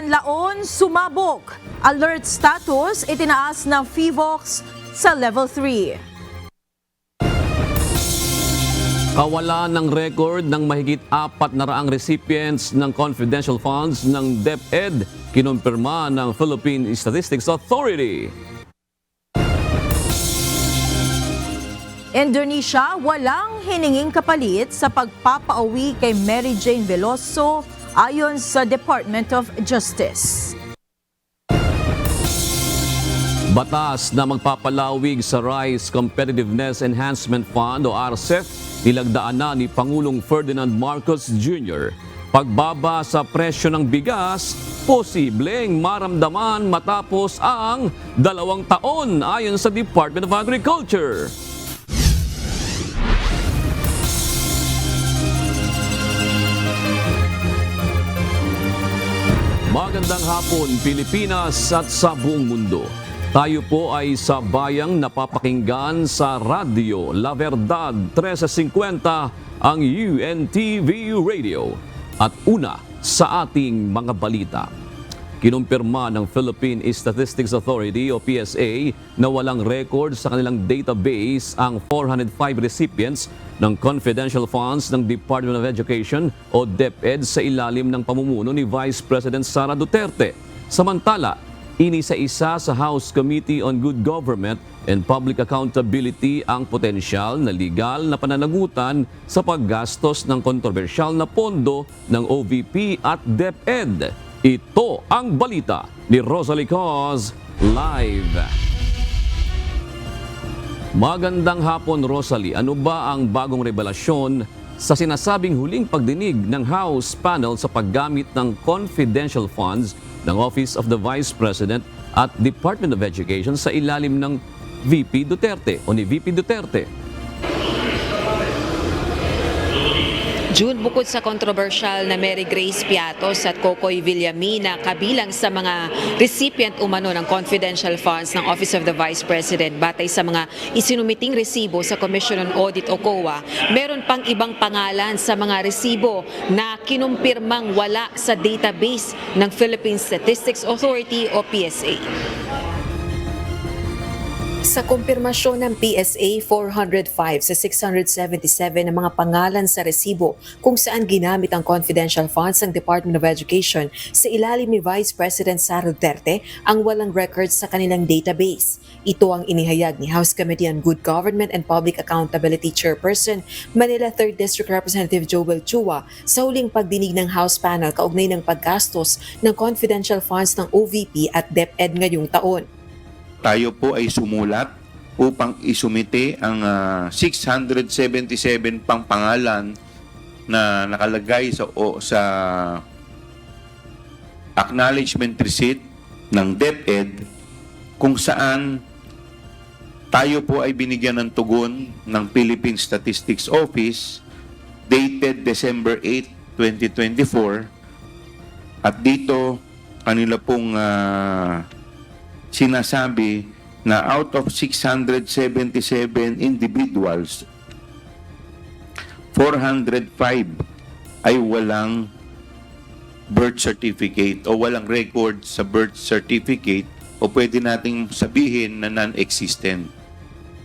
Canlaon sumabog. Alert status itinaas ng PHIVOLCS sa level 3. Kawalan ng record ng mahigit 400 recipients ng confidential funds ng DepEd, kinumpirma ng Philippine Statistics Authority. Indonesia walang hininging kapalit sa pagpapauwi kay Mary Jane Veloso ayon sa Department of Justice. Batas na magpapalawig sa Rice Competitiveness Enhancement Fund o RCEF, nilagdaan na ni Pangulong Ferdinand Marcos Jr. Pagbaba sa presyo ng bigas, posibleng maramdaman matapos ang 2 taon ayon sa Department of Agriculture. Magandang hapon, Pilipinas at sa buong mundo. Tayo po ay sa bayang napapakinggan sa radyo La Verdad 1350 ang UNTV Radio. At una sa ating mga balita. Kinumpirma ng Philippine Statistics Authority o PSA na walang record sa kanilang database ang 405 recipients ng confidential funds ng Department of Education o DepEd sa ilalim ng pamumuno ni Vice President Sara Duterte. Samantala, inisa-isa sa House Committee on Good Government and Public Accountability ang potensyal na legal na pananagutan sa paggastos ng kontrobersyal na pondo ng OVP at DepEd. Ito ang balita ni Rosalie Cos live. Magandang hapon, Rosalie. Ano ba ang bagong revelasyon sa sinasabing huling pagdinig ng House panel sa paggamit ng confidential funds ng Office of the Vice President at Department of Education sa ilalim ng VP Duterte o ni VP Duterte? June, bukod sa kontrobersyal na Mary Grace Piatos at Cocoy Villamina, kabilang sa mga recipient umano ng confidential funds ng Office of the Vice President batay sa mga isinumiting resibo sa Commission on Audit o COA, meron pang ibang pangalan sa mga resibo na kinumpirmang wala sa database ng Philippine Statistics Authority o PSA. Sa kumpirmasyon ng PSA, 405 sa 677 ng mga pangalan sa resibo kung saan ginamit ang confidential funds ng Department of Education sa ilalim ni Vice President Sara Duterte ang walang records sa kanilang database. Ito ang inihayag ni House Committee on Good Government and Public Accountability Chairperson Manila 3rd District Representative Joel Chua sa huling pagdinig ng House panel kaugnay ng paggastos ng confidential funds ng OVP at DepEd ngayong taon. Tayo po ay sumulat upang isumite ang 677 pang pangalan na nakalagay sa acknowledgement receipt ng DepEd kung saan tayo po ay binigyan ng tugon ng Philippine Statistics Office dated December 8, 2024 at dito kanila pong sinasabi na out of 677 individuals, 405 ay walang birth certificate o walang record sa birth certificate o pwede nating sabihin na non-existent.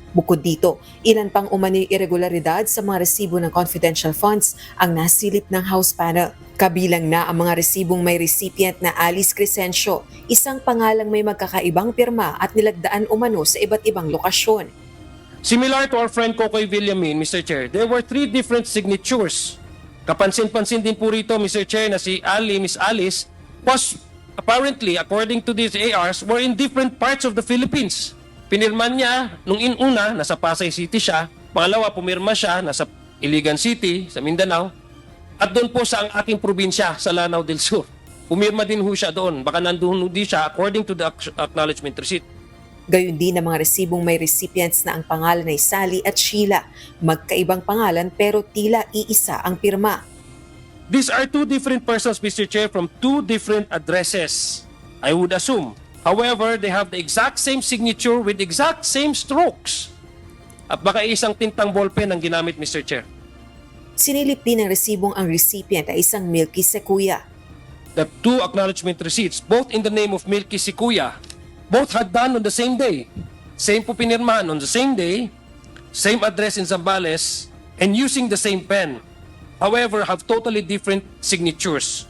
Bukod dito, ilan pang umano'y irregularidad sa mga resibo ng confidential funds ang nasilip ng House panel. Kabilang na ang mga resibong may recipient na Alice Crescencio, isang pangalang may magkakaibang pirma at nilagdaan umano sa iba't ibang lokasyon. Similar to our friend Cocoy Villamin, Mr. Chair, there were 3 different signatures. Kapansin-pansin din po rito, Mr. Chair, na si Miss Alice, was apparently, according to these ARs, were in different parts of the Philippines. Pinirman niya, nung inuna, nasa Pasay City siya. Pangalawa, pumirma siya, nasa Iligan City, sa Mindanao. At doon po sa ang aking probinsya, sa Lanao del Sur. Pumirma din ho siya doon. Baka nandun din siya according to the acknowledgement receipt. Gayon din ang mga resibong may recipients na ang pangalan ay Sally at Sheila. Magkaibang pangalan pero tila iisa ang pirma. These are 2 different persons, Mr. Chair, from 2 different addresses, I would assume. However, they have the exact same signature with exact same strokes. At baka isang tintang ballpen ang ginamit, Mr. Chair. Sinilip din ng resibong ang recipient ay isang Milky Sequoia. the two acknowledgement receipts, both in the name of Milky Sikuya, both had done on the same day. Same po pinirmahan on the same day, same address in Zambales, and using the same pen. However, have totally different signatures.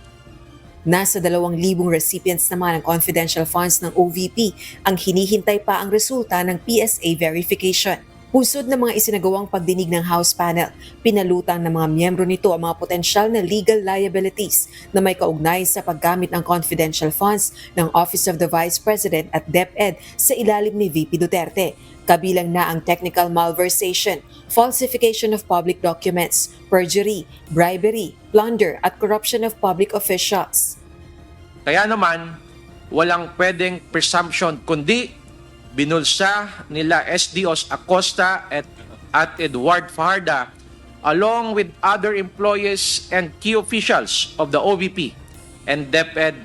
Nasa 2,000 recipients naman ng confidential funds ng OVP ang hinihintay pa ang resulta ng PSA verification. Pusod ng mga isinagawang pagdinig ng House panel, pinalutang ng mga miyembro nito ang mga potensyal na legal liabilities na may kaugnayan sa paggamit ng confidential funds ng Office of the Vice President at DepEd sa ilalim ni VP Duterte. Kabilang na ang technical malversation, falsification of public documents, perjury, bribery, plunder at corruption of public officials. Kaya naman, walang pwedeng presumption kundi binulsa nila SDOs Acosta at Edward Fajarda along with other employees and key officials of the OVP and DepEd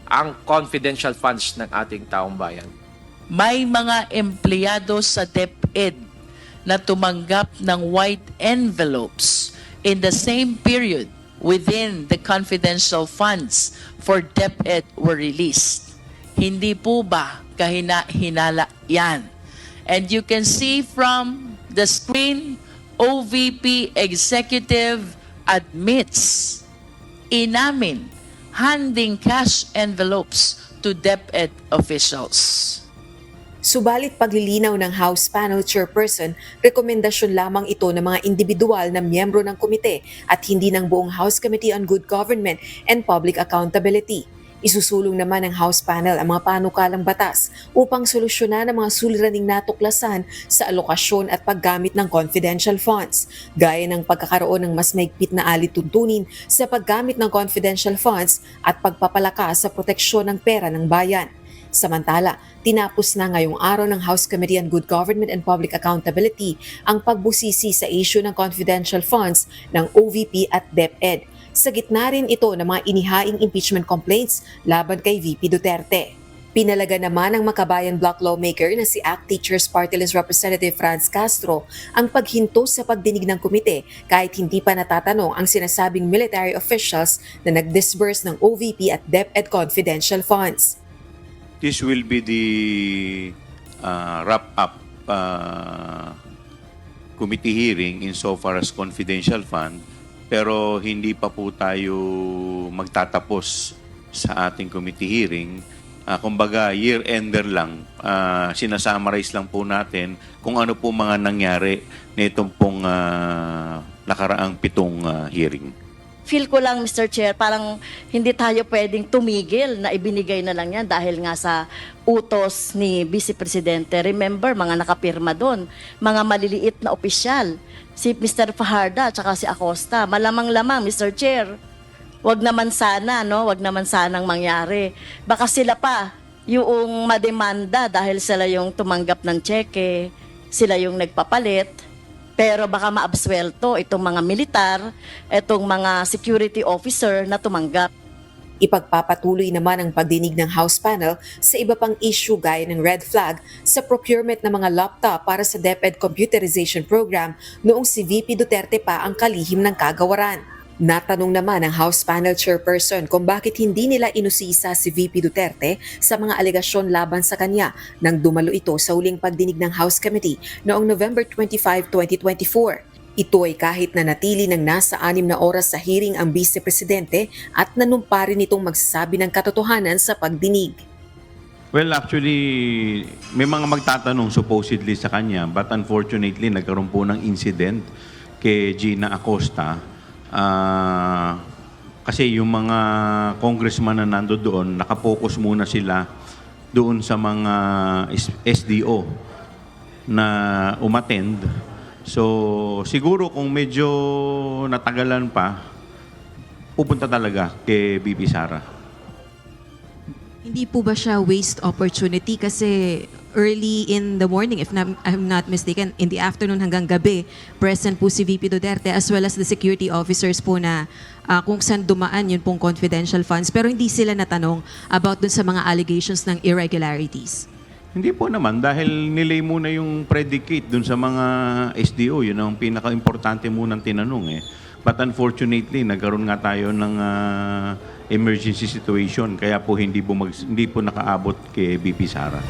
ang confidential funds ng ating taong bayan. May mga empleyado sa DepEd na tumanggap ng white envelopes in the same period within the confidential funds for DepEd were released. Hindi po ba kahina-hinala yan? And you can see from the screen, OVP executive admits, inamin, handing cash envelopes to DepEd officials. Subalit paglilinaw ng House Panel Chairperson, rekomendasyon lamang ito ng mga individual na miyembro ng komite at hindi ng buong House Committee on Good Government and Public Accountability. Isusulong naman ng House Panel ang mga panukalang batas upang solusyonan ang mga suliraning natuklasan sa alokasyon at paggamit ng confidential funds, gaya ng pagkakaroon ng mas maigpit na alituntunin sa paggamit ng confidential funds at pagpapalakas sa proteksyon ng pera ng bayan. Samantala, tinapos na ngayong araw ng House Committee on Good Government and Public Accountability ang pagbusisi sa issue ng confidential funds ng OVP at DepEd. Sa gitna rin ito ng mga inihaing impeachment complaints laban kay VP Duterte. Pinalaga naman ng Makabayan Bloc lawmaker na si ACT Teachers Party List Representative Franz Castro ang paghinto sa pagdinig ng komite kahit hindi pa natatanong ang sinasabing military officials na nag-disburse ng OVP at DepEd confidential funds. This will be the wrap-up committee hearing insofar as confidential fund, pero hindi pa po tayo magtatapos sa ating committee hearing. Kumbaga, year-ender lang. Sinasummarize lang po natin kung ano po mga nangyari nitong pong nakaraang 7 hearing. Feel ko lang, Mr. Chair, parang hindi tayo pwedeng tumigil na ibinigay na lang yan dahil nga sa utos ni Vice Presidente. Remember, mga nakapirma doon, mga maliliit na opisyal, si Mr. Fajarda at saka si Acosta. Malamang-lamang, Mr. Chair. Wag naman sana, no? Wag naman sanang mangyari. Baka sila pa yung mademanda dahil sila yung tumanggap ng tseke, sila yung nagpapalit. Pero baka maabswelto itong mga militar, itong mga security officer na tumanggap. Ipagpapatuloy naman ang pagdinig ng House Panel sa iba pang issue gaya ng red flag sa procurement ng mga laptop para sa DepEd computerization program noong si VP Duterte pa ang kalihim ng kagawaran. Natanong naman ng House Panel Chairperson kung bakit hindi nila inusisa si VP Duterte sa mga alegasyon laban sa kanya nang dumalo ito sa huling pagdinig ng House Committee noong November 25, 2024. Ito ay kahit na natili ng nasa 6 na oras sa hearing ang Vice Presidente at nanumpa rin itong magsasabi ng katotohanan sa pagdinig. Well, actually, may mga magtatanong supposedly sa kanya, but unfortunately, nagkaroon po ng incident kay Gina Acosta. Kasi yung mga congressman na nando doon, nakapokus muna sila doon sa mga SDO na umattend. So, siguro kung medyo natagalan pa, pupunta talaga kay BP Sara. Hindi po ba siya waste opportunity kasi early in the morning, if I'm not mistaken, in the afternoon hanggang gabi, present po si VP Duterte as well as the security officers po na kung saan dumaan yun pong confidential funds pero hindi sila natanong about dun sa mga allegations ng irregularities. Hindi po naman dahil nilay muna yung predicate dun sa mga SDO. Yun ang pinaka-importante munang tinanong eh. But unfortunately, nagkaroon nga tayo ng emergency situation. Kaya po hindi po nakaabot kay VP Sara.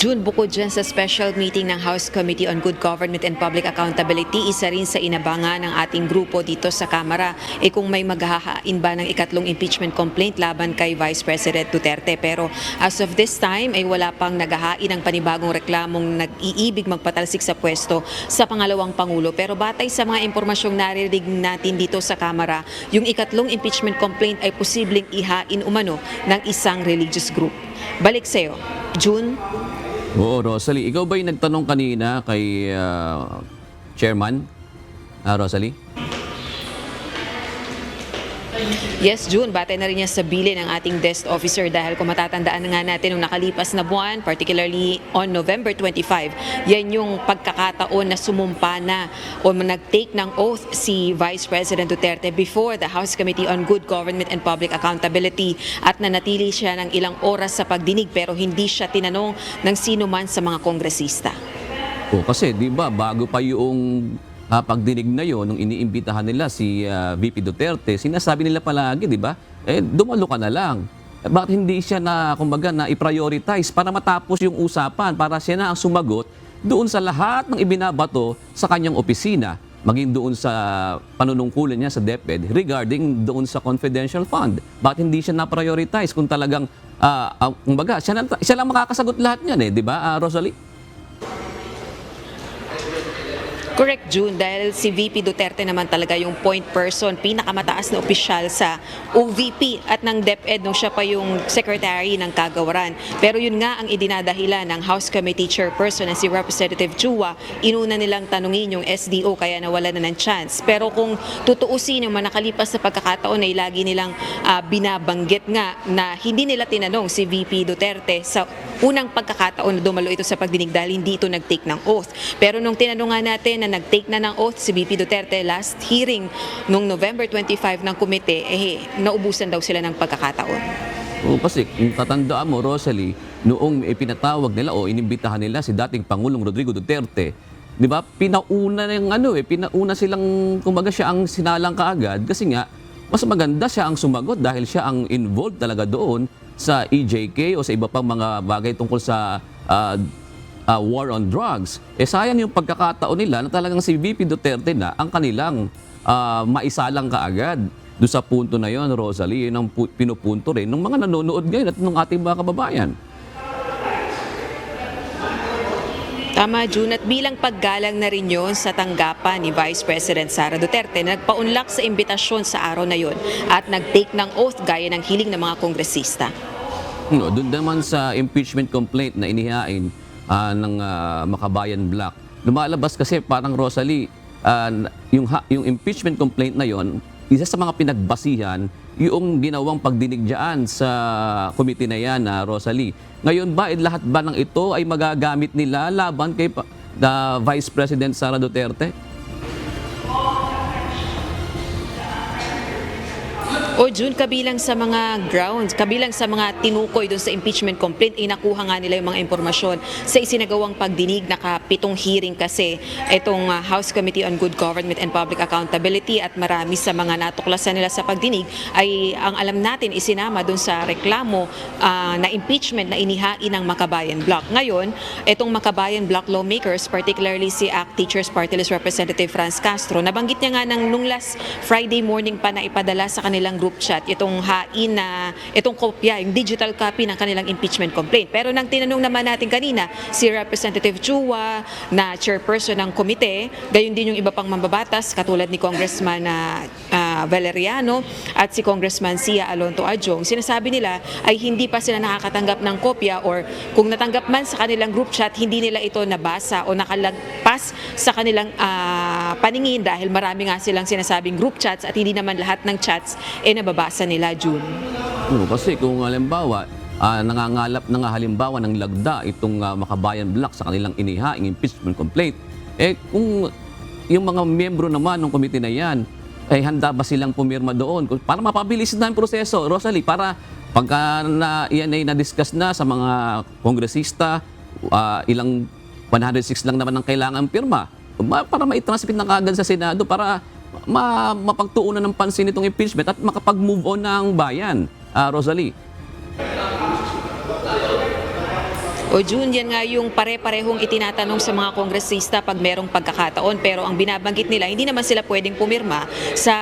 June, bukod dyan sa special meeting ng House Committee on Good Government and Public Accountability, isa rin sa inabangan ng ating grupo dito sa Kamara kung may maghahain ba ng ikatlong impeachment complaint laban kay Vice President Duterte. Pero as of this time ay wala pang naghahain ng panibagong reklamong nag-iibig magpatalsik sa pwesto sa pangalawang Pangulo. Pero batay sa mga impormasyong narinig natin dito sa Kamara, yung ikatlong impeachment complaint ay posibleng ihain umano ng isang religious group. Balik sa'yo, June. Oo, Rosalie. Ikaw ba'y nagtanong kanina kay Chairman, Rosalie? Yes, June, batay na rin niya sa bilin ng ating desk officer dahil kung matatandaan nga natin nung nakalipas na buwan, particularly on November 25, yan yung pagkakataon na sumumpa na o nag-take ng oath si Vice President Duterte before the House Committee on Good Government and Public Accountability at nanatili siya ng ilang oras sa pagdinig pero hindi siya tinanong ng sino man sa mga kongresista. O kasi, di ba, bago pa yung pagdinig na yon, nung iniimbitahan nila si VP Duterte, sinasabi nila palagi, di ba? Dumalo ka na lang. Bakit hindi siya na, kumbaga, na i-prioritize para matapos yung usapan, para siya na ang sumagot doon sa lahat ng ibinabato sa kanyang opisina, maging doon sa panunungkulan niya sa DepEd regarding doon sa confidential fund. Bakit hindi siya na-prioritize kung talagang, kumbaga, siya lang makakasagot lahat niyan, di ba, Rosalie? Correct, June, dahil si VP Duterte naman talaga yung point person, pinakamataas na opisyal sa OVP at ng DepEd nung siya pa yung secretary ng kagawaran. Pero yun nga ang idinadahilan ng House Committee Chairperson na si Representative Chua, inuna nilang tanungin yung SDO kaya nawala na ng chance. Pero kung tutuusin yung nakalipas na pagkakataon ay lagi nilang binabanggit nga na hindi nila tinanong si VP Duterte sa unang pagkakataon na dumalo ito sa pagdinig dahil hindi ito nag-take ng oath. Pero nung tinanong nga natin na nag-take na ng oath si VP Duterte last hearing nung November 25 ng komite, naubusan daw sila ng pagkakataon. O kasi kung tatandaan mo, Rosalie, noong ipinatawag nila o inimbitahan nila si dating Pangulong Rodrigo Duterte, di ba, pinauna silang, kumbaga siya ang sinalang kaagad kasi nga, mas maganda siya ang sumagot dahil siya ang involved talaga doon sa EJK o sa iba pang mga bagay tungkol sa war on drugs. Sayang yung pagkakataon nila na talagang si VP Duterte na ang kanilang maisalang kaagad. Doon sa punto na yon, Rosalie, yun ang pinupunto rin ng mga nanonood ngayon at ng ating mga kababayan. Tama, June, at bilang paggalang na rin yun sa tanggapan ni Vice President Sara Duterte na nagpaunlak sa imbitasyon sa araw na yun at nag-take ng oath gaya ng hiling ng mga kongresista. Doon naman sa impeachment complaint na inihain ng Makabayan Black, lumalabas kasi parang, Rosalie, yung impeachment complaint na yon, isa sa mga pinagbasihan yung ginawang pagdinig dyan sa committee na yan, Rosalie. Ngayon ba, lahat ba ng ito ay magagamit nila laban kay Vice President Sara Duterte? O June, kabilang sa mga grounds, kabilang sa mga tinukoy doon sa impeachment complaint, inakuha nga nila yung mga impormasyon sa isinagawang pagdinig, nakapitong hearing kasi itong House Committee on Good Government and Public Accountability at marami sa mga natuklasan nila sa pagdinig ay ang alam natin isinama doon sa reklamo na impeachment na inihain ng Makabayan Bloc. Ngayon, itong Makabayan Bloc lawmakers, particularly si ACT Teachers Party List Representative Franz Castro, nabanggit niya nga nung last Friday morning pa na ipadala sa kanilang group chat itong itong kopya, yung digital copy ng kanilang impeachment complaint. Pero nang tinanong naman natin kanina si Representative Chua na chairperson ng komite, gayon din yung iba pang mambabatas katulad ni Congressman Valeriano at si Congressman Sia Alonto Adjong, sinasabi nila ay hindi pa sila nakakatanggap ng kopya or kung natanggap man sa kanilang group chat, hindi nila ito nabasa o nakalagpas sa kanilang paningin dahil marami nga silang sinasabing group chats at hindi naman lahat ng chats nababasa nila, June. Kasi kung halimbawa, nangangalap na nga halimbawa ng lagda itong Makabayan Black sa kanilang inihaing impeachment complaint, kung yung mga miyembro naman ng komite na yan, handa ba silang pumirma doon para mapabilis na ang proseso, Rosalie, para pagka yan ay na-discuss na sa mga kongresista, ilang 106 lang naman ang kailangan pirma. para ma-transmit na kagad sa Senado para mapagtuunan ng pansin itong impeachment at makapag-move on na ang bayan. Rosalie. O June, yan nga yung pare-parehong itinatanong sa mga kongresista pag merong pagkakataon. Pero ang binabanggit nila, hindi naman sila pwedeng pumirma sa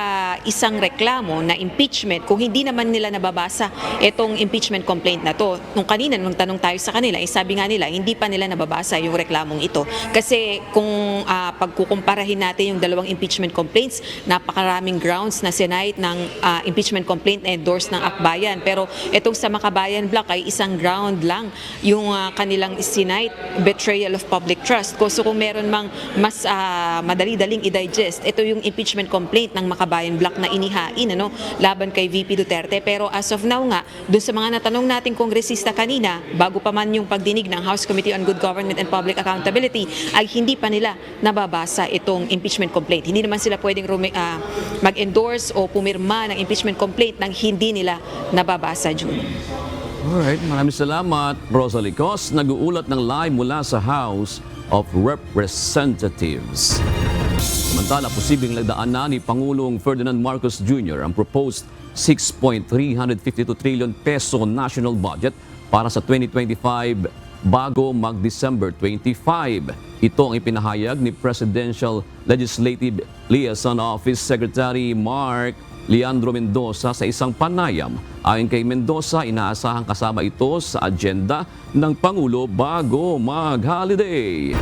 isang reklamo na impeachment kung hindi naman nila nababasa itong impeachment complaint na to. Nung kanina, nung tanong tayo sa kanila, sabi nga nila, hindi pa nila nababasa yung reklamong ito. Kasi kung pagkukumparahin natin yung dalawang impeachment complaints, napakaraming grounds na sinight ng impeachment complaint na endorse ng Akbayan. Pero itong sa Makabayan Block ay isang ground lang yung kanilang sinight, betrayal of public trust. So kung meron mang mas madali-daling i-digest, ito yung impeachment complaint ng Makabayan Block na inihain laban kay VP Duterte. Pero as of now nga, dun sa mga natanong nating kongresista kanina, bago pa man yung pagdinig ng House Committee on Good Government and Public Accountability, ay hindi pa nila nababasa itong impeachment complaint. Hindi naman sila pwedeng mag-endorse o pumirma ng impeachment complaint nang hindi nila nababasa, June. Alright, maraming salamat, Rosalie Cos. Nag-uulat ng live mula sa House of Representatives. Samantala, posibleng lagdaan na ni Pangulong Ferdinand Marcos Jr. ang proposed 6.352 trillion peso national budget para sa 2025 bago mag-December 25. Ito ang ipinahayag ni Presidential Legislative Liaison Office Secretary Mark Leandro Mendoza sa isang panayam. Ayon kay Mendoza, inaasahang kasama ito sa agenda ng Pangulo bago mag-holiday.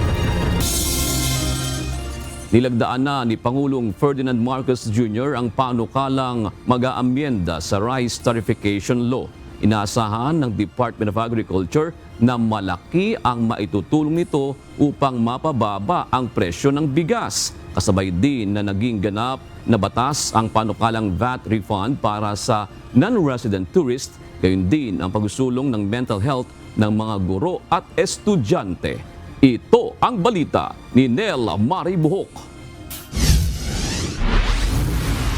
Nilagdaan na ni Pangulong Ferdinand Marcos Jr. ang panukalang mag-aamyenda sa Rice Tarification Law. Inaasahan ng Department of Agriculture na malaki ang maitutulong nito upang mapababa ang presyo ng bigas. Kasabay din na naging ganap na batas ang panukalang VAT refund para sa non-resident tourist, gayon din ang pagsusulong ng mental health ng mga guro at estudyante. Ito ang balita ni Nel Maribuhok.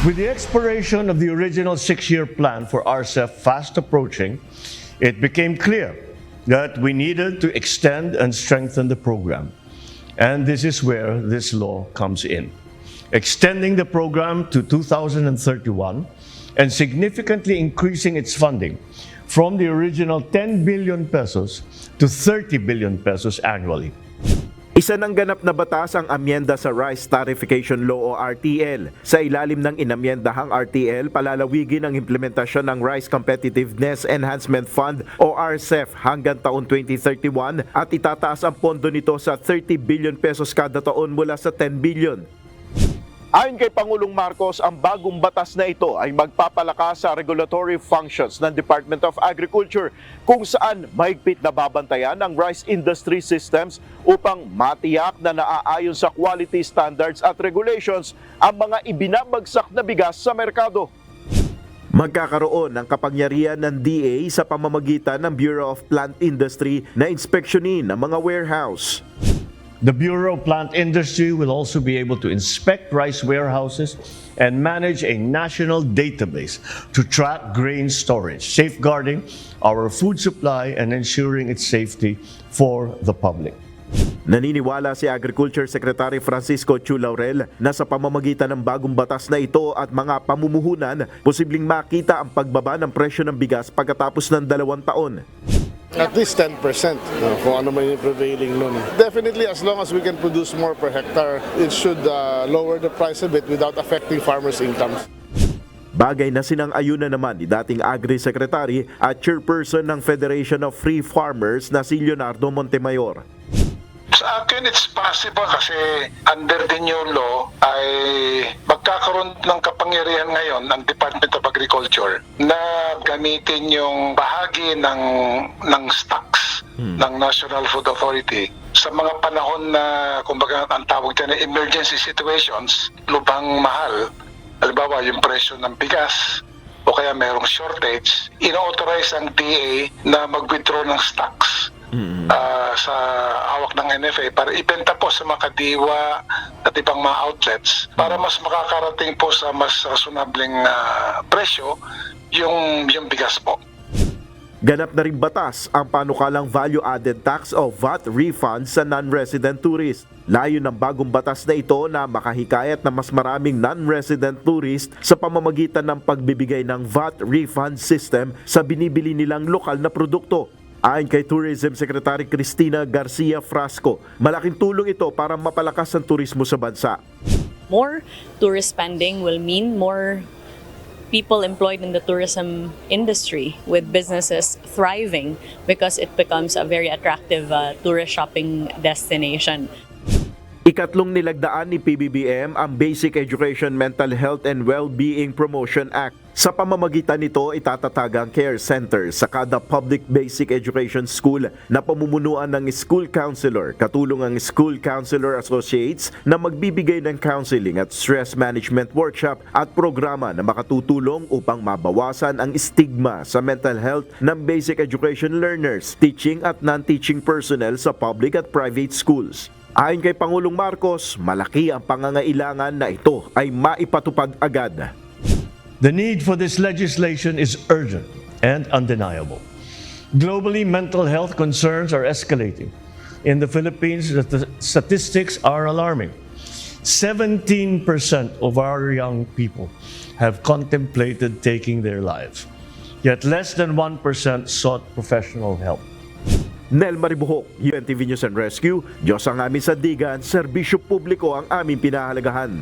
With the expiration of the original 6-year plan for RCEP fast approaching, it became clear that we needed to extend and strengthen the program. And this is where this law comes in. Extending the program to 2031 and significantly increasing its funding from the original 10 billion pesos to 30 billion pesos annually. Isa ng ganap na batas ang amyenda sa Rice Tarification Law o RTL. Sa ilalim ng inamyendahang RTL, palalawigin ang implementasyon ng Rice Competitiveness Enhancement Fund o RCEF hanggang taon 2031 at itataas ang pondo nito sa 30 billion pesos kada taon mula sa 10 billion. Ayon kay Pangulong Marcos, ang bagong batas na ito ay magpapalakas sa regulatory functions ng Department of Agriculture kung saan mahigpit na babantayan ang rice industry systems upang matiyak na naaayon sa quality standards at regulations ang mga ibinabagsak na bigas sa merkado. Magkakaroon ng kapangyarihan ng DA sa pamamagitan ng Bureau of Plant Industry na inspeksyonin ang mga warehouse. The Bureau of Plant Industry will also be able to inspect rice warehouses and manage a national database to track grain storage, safeguarding our food supply and ensuring its safety for the public. Naniniwala si Agriculture Secretary Francisco Chu Laurel na sa pamamagitan ng bagong batas na ito at mga pamumuhunan, posibleng makita ang pagbaba ng presyo ng bigas pagkatapos ng 2 taon. At least 10%, kung ano man yung prevailing nun. Definitely, as long as we can produce more per hectare, it should lower the price a bit without affecting farmers' incomes. Bagay na sinang-ayunan naman ni dating Agri-Secretary at Chairperson ng Federation of Free Farmers na si Leonardo Montemayor. Sa akin, it's possible kasi under the new law ay magkakaroon ng kapangyarihan ngayon ng Department of Agriculture na gamitin yung bahagi ng stocks ng National Food Authority sa mga panahon na, kumbaga, ang tawag dyan na emergency situations, lubhang mahal. Halimbawa, yung presyo ng bigas o kaya merong shortage, ino-authorize ang DA na mag-withdraw ng stocks sa hawak ng NFA para ibenta po sa mga kadiwa at ibang mga outlets para mas makakarating po sa mas reasonabling presyo yung bigas po. Ganap na rin batas ang panukalang value-added tax o VAT refund sa non-resident tourist. Layo ng bagong batas na ito na makahikayat na mas maraming non-resident tourist sa pamamagitan ng pagbibigay ng VAT refund system sa binibili nilang lokal na produkto. Ayon kay Tourism Secretary Cristina Garcia Frasco, malaking tulong ito para mapalakas ang turismo sa bansa. More tourist spending will mean more people employed in the tourism industry, with businesses thriving because it becomes a very attractive tourist shopping destination. Ikatlong nilagdaan ni PBBM ang Basic Education Mental Health and Well-Being Promotion Act. Sa pamamagitan nito, itatatag ang care center sa kada public basic education school na pamumunuan ng school counselor, katulong ang School Counselor Associates na magbibigay ng counseling at stress management workshop at programa na makatutulong upang mabawasan ang stigma sa mental health ng basic education learners, teaching at non-teaching personnel sa public at private schools. Ayon kay Pangulong Marcos, malaki ang pangangailangan na ito ay maipatupad agad. The need for this legislation is urgent and undeniable. Globally, mental health concerns are escalating. In the Philippines, the statistics are alarming. 17% of our young people have contemplated taking their lives, yet less than 1% sought professional help. Nel Maribuhok, UNTV News and Rescue, Diyos ang aming sandigan, serbisyo publiko ang aming pinahalagahan.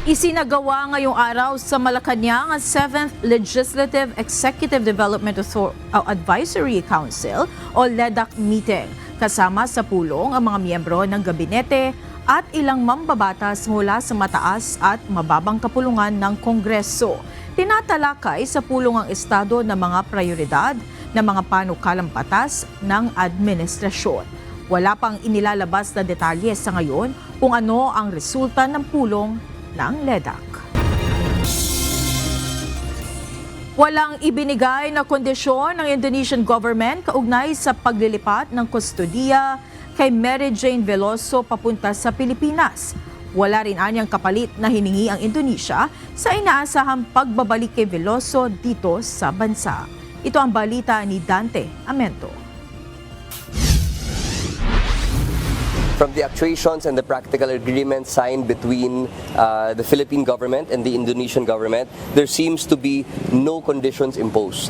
Isinagawa ngayong araw sa Malacanang ang 7th Legislative Executive Development Advisory Council o LEDAC meeting. Kasama sa pulong ang mga miyembro ng gabinete at ilang mambabatas mula sa mataas at mababang kapulungan ng Kongreso. Tinatalakay sa pulong ang estado ng mga prioridad ng mga panukalang batas ng administrasyon. Wala pang inilalabas na detalye sa ngayon kung ano ang resulta ng pulong ng LEDAC. Walang ibinigay na kondisyon ng Indonesian government kaugnay sa paglilipat ng kustodiya kay Mary Jane Veloso papunta sa Pilipinas. Wala rin anyang kapalit na hiningi ang Indonesia sa inaasahang pagbabalik kay Veloso dito sa bansa. Ito ang balita ni Dante Amento. From the actuations and the practical agreements signed between the Philippine government and the Indonesian government, there seems to be no conditions imposed.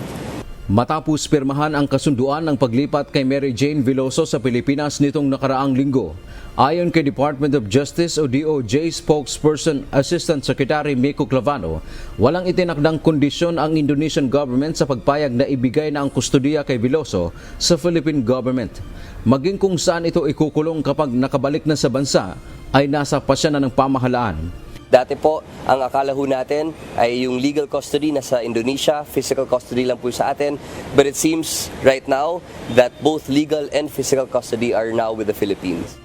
Matapos pirmahan ang kasunduan ng paglipat kay Mary Jane Veloso sa Pilipinas nitong nakaraang linggo, ayon kay Department of Justice o DOJ spokesperson Assistant Secretary Miko Clavano, walang itinakdang kondisyon ang Indonesian government sa pagpayag na ibigay na ang kustodiya kay Veloso sa Philippine government. Maging kung saan ito ikukulong kapag nakabalik na sa bansa ay nasa pasya na ng pamahalaan. Dati po, ang akala ho natin ay yung legal custody nasa Indonesia, physical custody lang po sa atin. But it seems right now that both legal and physical custody are now with the Philippines.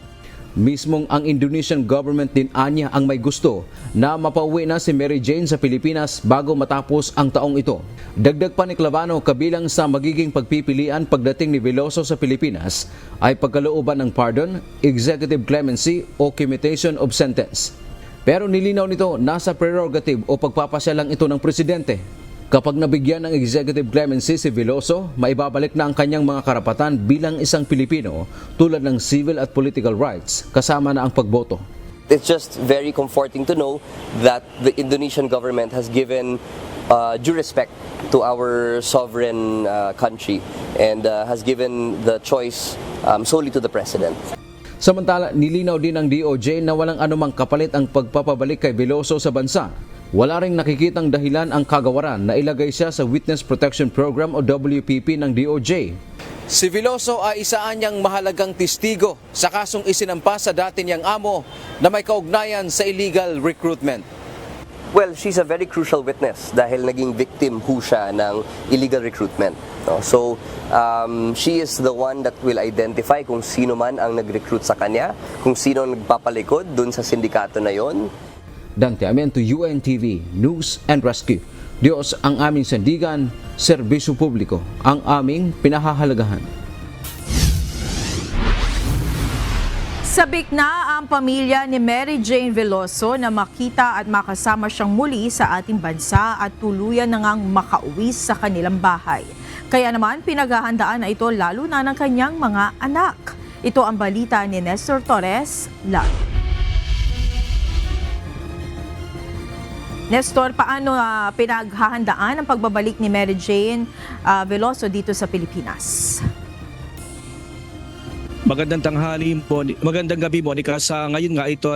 Mismong ang Indonesian government din anya ang may gusto na mapauwi na si Mary Jane sa Pilipinas bago matapos ang taong ito. Dagdag pa ni Clavano, kabilang sa magiging pagpipilian pagdating ni Veloso sa Pilipinas ay pagkalooban ng pardon, executive clemency o commutation of sentence. Pero nilinaw nito, nasa prerogative o pagpapasya lang ito ng presidente. Kapag nabigyan ng executive clemency si Veloso, maibabalik na ang kanyang mga karapatan bilang isang Pilipino tulad ng civil at political rights, kasama na ang pagboto. It's just very comforting to know that the Indonesian government has given due respect to our sovereign country and has given the choice solely to the president. Samantala, nilinaw din ng DOJ na walang anumang kapalit ang pagpapabalik kay Veloso sa bansa. Wala ring nakikitang dahilan ang kagawaran na ilagay siya sa Witness Protection Program o WPP ng DOJ. Si Veloso ay isa anyang mahalagang testigo sa kasong isinampa sa dati niyang amo na may kaugnayan sa illegal recruitment. Well, she's a very crucial witness dahil naging victim ho siya ng illegal recruitment. So, she is the one that will identify kung sino man ang nag-recruit sa kanya, kung sino ang nagpapalikod dun sa sindikato na yon. Dante Amento, UNTV News and Rescue. Diyos ang aming sandigan, serbisyo publiko ang aming pinahahalagahan. Sabik na ang pamilya ni Mary Jane Veloso na makita at makasama siyang muli sa ating bansa at tuluyan na ngang makauwi sa kanilang bahay. Kaya naman pinaghahandaan na ito lalo na ng kanyang mga anak. Ito ang balita ni Nestor Torres live. Nestor, paano pinaghahandaan ang pagbabalik ni Mary Jane Veloso dito sa Pilipinas? Magandang tanghali po, magandang gabi Monica. Sa ngayon nga ito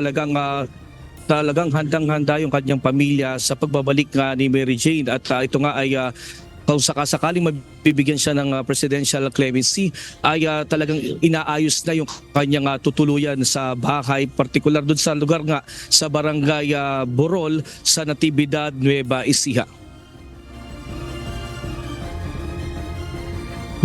talagang handang-handa yung kanyang pamilya sa pagbabalik nga ni Mary Jane at ito nga ay kung sakasakaling mabibigyan siya ng presidential clemency ay talagang inaayos na yung kanyang tutuluyan sa bahay, partikular doon sa lugar nga sa barangay Borol sa Natividad, Nueva Ecija.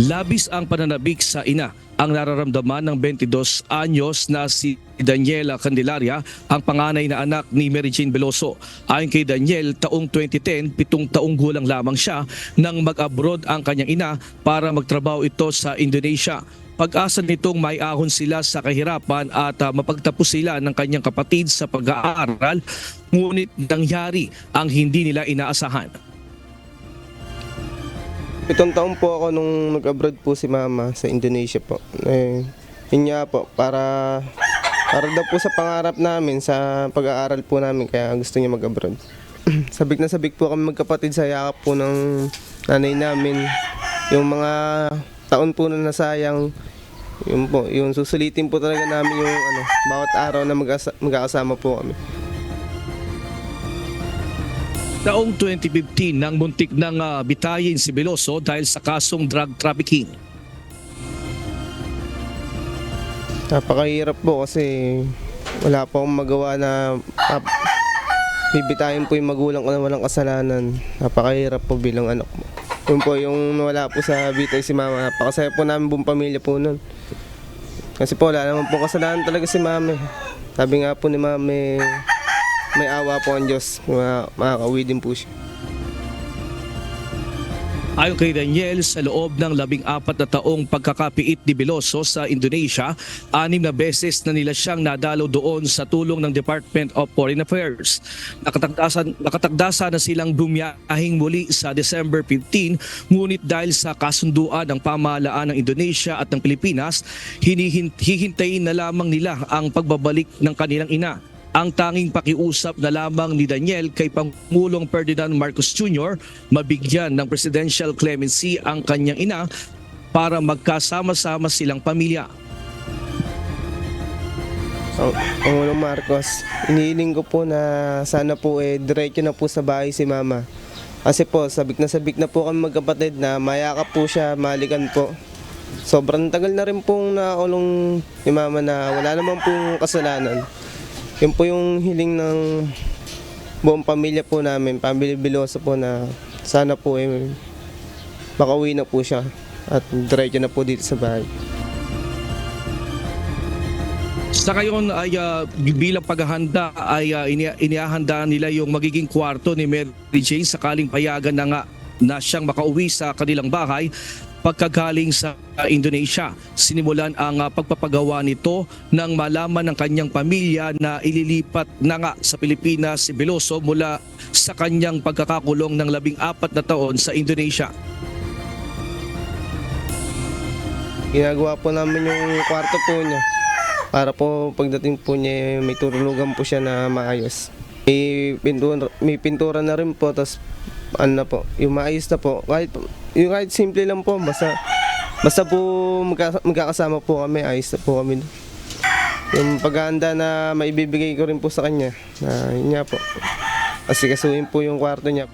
Labis ang pananabik sa ina ang nararamdaman ng 22 anyos na si Daniela Candelaria, ang panganay na anak ni Mary Jane Veloso. Ayon kay Daniel, taong 2010, 7 taong gulang lamang siya nang mag-abroad ang kanyang ina para magtrabaho ito sa Indonesia. Pag-asa nitong may ahon sila sa kahirapan at mapagtapos sila ng kanyang kapatid sa pag-aaral, ngunit nangyari ang hindi nila inaasahan. 7 taon po ako nung nag-abroad po si Mama sa Indonesia po. Yun nga po, para daw po sa pangarap namin, sa pag-aaral po namin, kaya gusto niya mag-abroad. Sabik na sabik po kami magkapatid sa yakap po ng nanay namin. Yung mga taon po na nasayang, yun po, yung susulitin po talaga namin yung bawat araw na magkakasama po kami. Taong 2015 nang muntik nang bitayin si Veloso dahil sa kasong drug trafficking. Napakahirap po kasi wala po akong magawa na bibitayin po yung magulang ko na walang kasalanan. Napakahirap po bilang anak mo. Yun po yung wala po sa bitay si Mama. Napakasaya po namin buong pamilya po nun. Kasi po wala naman po kasalanan talaga si Mama. Sabi nga po ni Mama, may awa po ang Diyos, makakauwi din po siya. Ayon kay Daniel, sa loob ng 14 na taong pagkakapiit ni Veloso sa Indonesia, 6 na beses na nila siyang nadalaw doon sa tulong ng Department of Foreign Affairs. Nakatagdasa na silang bumiyahing muli sa December 15, ngunit dahil sa kasunduan ng pamahalaan ng Indonesia at ng Pilipinas, hihintayin na lamang nila ang pagbabalik ng kanilang ina. Ang tanging pakiusap na lamang ni Daniel kay Pangulong Ferdinand Marcos Jr. mabigyan ng presidential clemency ang kanyang ina para magkasama-sama silang pamilya. Pangulong Marcos, inihiling ko po na sana po diretso na po sa bahay si Mama. Kasi po, sabik na po kami magkapatid na mayakap po siya, malikan po. Sobrang tagal na rin pong nakulong ni Mama na wala naman pong kasalanan. Yun po yung hiling ng buong pamilya po namin, pamilya Veloso po, na sana po makauwi na po siya at diretso na po dito sa bahay. Sa ngayon ay bilang paghahanda ay inihahanda nila yung magiging kwarto ni Mary Jane sakaling payagan na siyang makauwi sa kanilang bahay. Pagkagaling sa Indonesia, sinimulan ang pagpapagawa nito nang malaman ng kanyang pamilya na ililipat na nga sa Pilipinas si Veloso mula sa kanyang pagkakakulong ng 14 na taon sa Indonesia. Ginagawa po namin yung kwarto po niya para po pagdating po niya may turulugan po siya na maayos. May pintura na rin po, tapos po, yung maayos na po. Kahit simple lang po, basta po magkakasama po kami, ayos na po kami. Yung paghahanda na maibibigay ko rin po sa kanya, na yun nga po, asikasuhin po yung kwarto niya.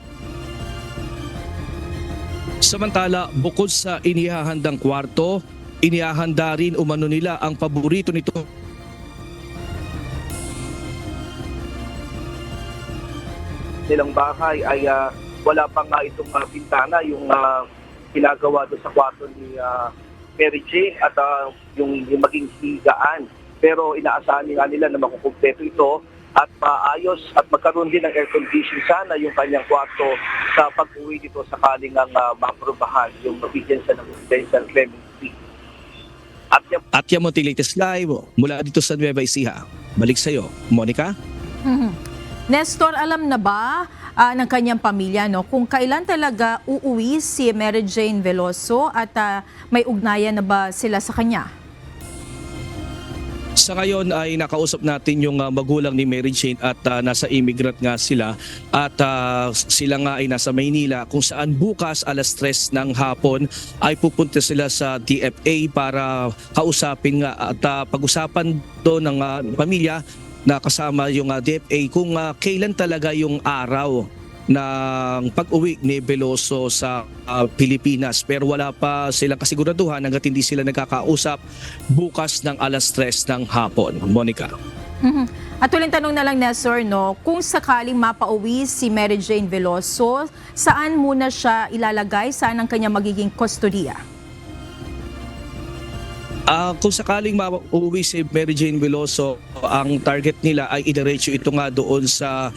Samantala, bukod sa inihahandang kwarto, inihahanda rin umano nila ang paborito nito. Nilang bahay ay wala pa nga itong bintana, yung ginagawa doon sa kwarto ni Mary Jane at yung maging higaan. Pero inaasahan nila na makukumpleto ito at maayos at magkaroon din ng air condition sana yung kanyang kwarto sa pag-uwi dito sakaling ang maprobahan yung mabigyan siya ng presidential clemency. At yan mo latest live mula dito sa Nueva Ecija. Balik sa'yo, Monica. Nestor, alam na ba ng kanyang pamilya kung kailan talaga uuwi si Mary Jane Veloso at may ugnayan na ba sila sa kanya? Sa ngayon ay nakausap natin yung magulang ni Mary Jane at nasa immigrant nga sila at sila nga ay nasa Maynila kung saan bukas alas 3 ng hapon ay pupunta sila sa DFA para kausapin nga at pag-usapan doon ng pamilya na kasama yung DFA kung kailan talaga yung araw ng pag-uwi ni Veloso sa Pilipinas. Pero wala pa silang kasiguraduhan hanggat hindi sila nagkakausap bukas ng alas 3 ng hapon. Monica. At uling tanong na lang, Nestor, kung sakaling mapauwi si Mary Jane Veloso, saan muna siya ilalagay? Saan ang kanya magiging kustodiya? Kung sakaling mauwi si Mary Jane Veloso, ang target nila ay idiretso ito nga doon sa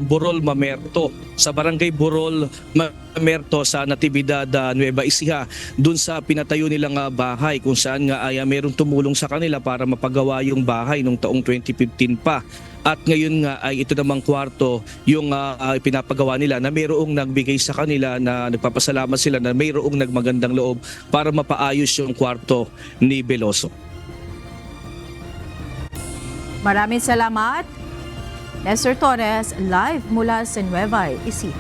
Burol Mamerto, sa barangay Burol Mamerto sa Natividad, Nueva Ecija, doon sa pinatayo nilang bahay kung saan nga ay merong tumulong sa kanila para mapagawa yung bahay noong taong 2015 pa. At ngayon nga ay ito namang kwarto yung pinapagawa nila na mayroong nagbigay sa kanila na nagpapasalamat sila na mayroong nagmagandang loob para mapaayos yung kwarto ni Veloso. Maraming salamat. Nestor Torres, live mula sa Nueva Ecija.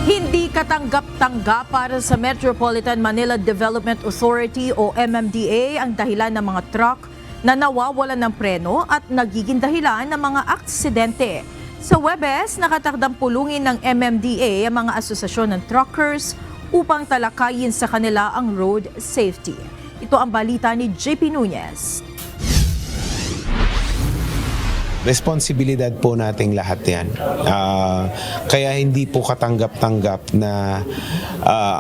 Hindi katanggap-tanggap para sa Metropolitan Manila Development Authority o MMDA ang dahilan ng mga truck na nawawalan ng preno at nagiging dahilan ng mga aksidente. Sa Huwebes, nakatakdang pulungin ng MMDA ang mga asosasyon ng truckers upang talakayin sa kanila ang road safety. Ito ang balita ni JP Nunez. Responsibilidad po nating lahat yan. Kaya hindi po katanggap-tanggap na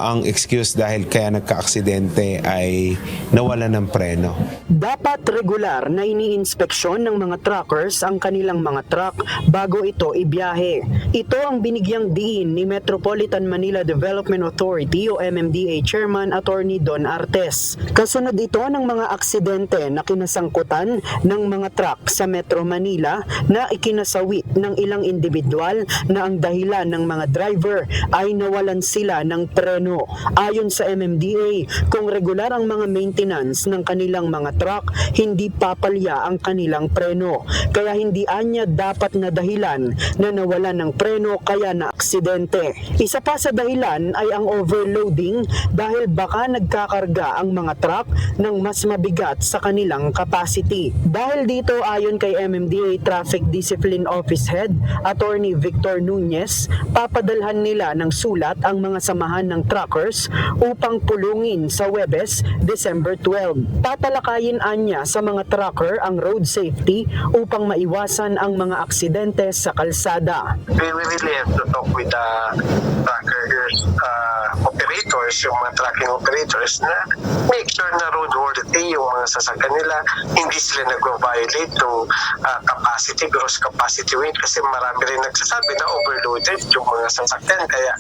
ang excuse dahil kaya nagka-aksidente ay nawala ng preno. Dapat regular na iniinspeksyon ng mga truckers ang kanilang mga truck bago ito ibiyahe. Ito ang binigyang diin ni Metropolitan Manila Development Authority o MMDA Chairman Attorney Don Artes. Kasunod ito ng mga aksidente na kinasangkutan ng mga truck sa Metro Manila na ikinasawi ng ilang individual na ang dahilan ng mga driver ay nawalan sila ng preno. Ayon sa MMDA, kung regular ang mga maintenance ng kanilang mga truck, hindi papalya ang kanilang preno. Kaya hindi anya dapat na dahilan na nawalan ng preno kaya na aksidente. Isa pa sa dahilan ay ang overloading dahil baka nagkakarga ang mga truck ng mas mabigat sa kanilang capacity. Dahil dito, ayon kay MMDA Traffic Discipline Office Head, Attorney Victor Nunez, papadalhan nila ng sulat ang mga samahan ng truckers upang pulungin sa Huwebes, December 12. Tatalakayin anya sa mga trucker ang road safety upang maiwasan ang mga aksidente sa kalsada. We really have to talk with the truckers, operators, yung mga trucking operators na make sure na roadworthy yung mga sasakyan nila, hindi sila nag-violate to capacity, gross capacity weight kasi marami rin nagsasabi na overloaded yung mga sasakyan kaya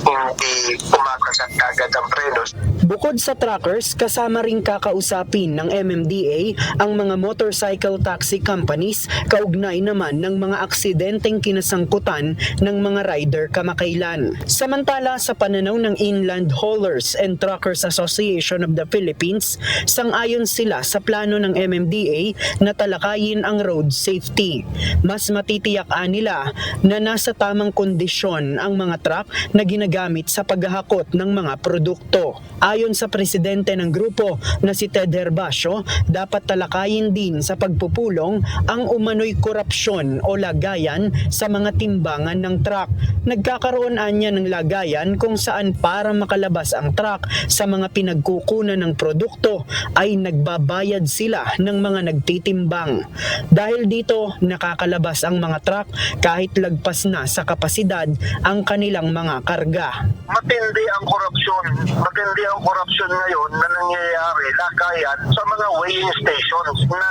hindi kumakagat agad ang prenos. Bukod sa truckers, kasama ring kakausapin ng MMDA ang mga motorcycle taxi companies kaugnay naman ng mga aksidenteng kinasangkutan ng mga rider kamakailan. Samantala, sa pananaw ng Inland Haulers and Truckers Association of the Philippines, sang-ayon sila sa plano ng MMDA na talakayin ang road safety. Mas matitiyak nila na nasa tamang kondisyon ang mga truck na ginagamit sa paghahakot ng mga produkto. Ayon sa presidente ng grupo na si Ted Herbacio, dapat talakayin din sa pagpupulong ang umano'y korupsyon o lagayan sa mga timbangan ng truck. Nagkakaroon anya ng lagayan kung saan para makalabas ang truck sa mga pinagkukunan ng produkto ay nagbabayad sila ng mga nagtitimbang. Dahil dito, nakakalabas ang mga truck kahit lagpas na sa kapasidad ang kanilang mga karga. Matindi ang korupsyon ngayon na nangyayari lagayan sa mga weighing stations na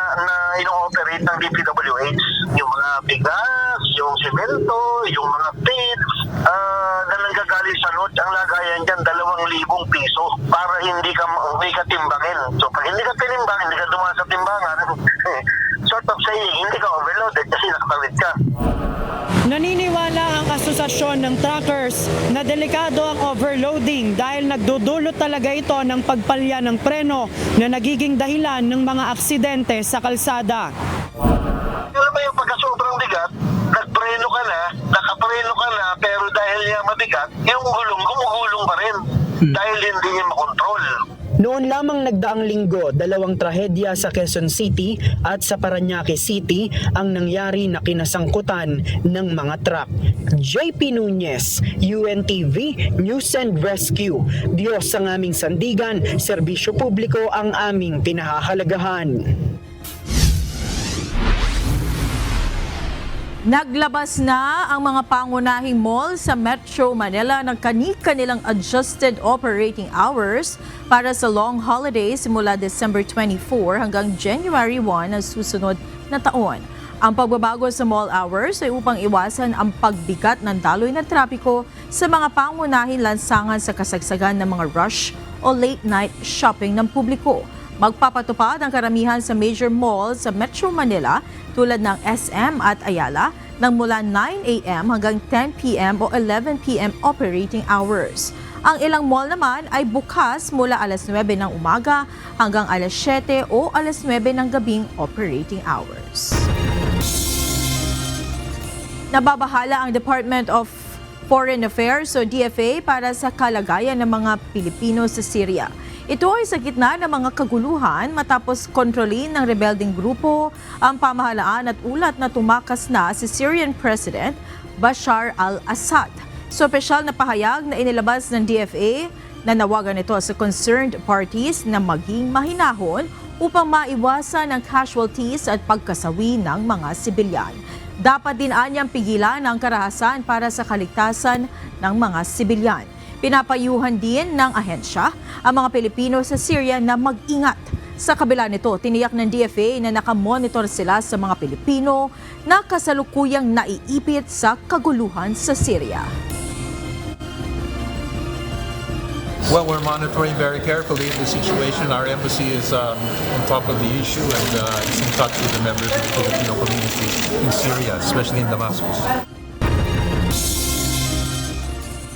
ino-operate ng DPWH. Yung mga bigas, yung semento, yung mga feed na nanggagaling sa load, ang lagayan dyan 2,000 piso para hindi ka timbangin. So pag hindi akusasyon ng truckers na delikado ang overloading dahil nagdudulot talaga ito ng pagpalya ng preno na nagiging dahilan ng mga aksidente sa kalsada. Pero ba yung pagka sobrang bigat, nagpreno ka na, nakapreno ka na, pero dahil niya mabigat, yung gulong gumugulong pa rin dahil hindi niya makontrol. Noon lamang nagdaang linggo, 2 trahedya sa Quezon City at sa Parañaque City ang nangyari na kinasangkutan ng mga truck. JP Nunez, UNTV, News and Rescue. Diyos ang aming sandigan, serbisyo publiko ang aming pinahahalagahan. Naglabas na ang mga pangunahing mall sa Metro Manila ng kani-kanilang adjusted operating hours para sa long holiday simula December 24 hanggang January 1 ng susunod na taon. Ang pagbabago sa mall hours ay upang iwasan ang pagbigat ng daloy ng trapiko sa mga pangunahing lansangan sa kasagsagan ng mga rush o late night shopping ng publiko. Magpapatupad ang karamihan sa major malls sa Metro Manila tulad ng SM at Ayala ng mula 9 a.m. hanggang 10 p.m. o 11 p.m. operating hours. Ang ilang mall naman ay bukas mula alas 9 ng umaga hanggang alas 7 o alas 9 ng gabing operating hours. Nababahala ang Department of Foreign Affairs o DFA para sa kalagayan ng mga Pilipino sa Syria. Ito ay sa gitna ng mga kaguluhan matapos kontrolin ng rebelding grupo ang pamahalaan at ulat na tumakas na si Syrian President Bashar al-Assad. So, espesyal na pahayag na inilabas ng DFA na nawagan ito sa concerned parties na maging mahinahon upang maiwasan ang casualties at pagkasawi ng mga sibilyan. Dapat din anyang pigilan ang karahasan para sa kaligtasan ng mga sibilyan. Pinapayuhan din ng ahensya ang mga Pilipino sa Syria na mag-ingat. Sa kabila nito, tiniyak ng DFA na nakamonitor sila sa mga Pilipino na kasalukuyang naiipit sa kaguluhan sa Syria. Well, we're monitoring very carefully the situation. Our embassy is on top of the issue and is in touch with the members of the Filipino community in Syria, especially in Damascus.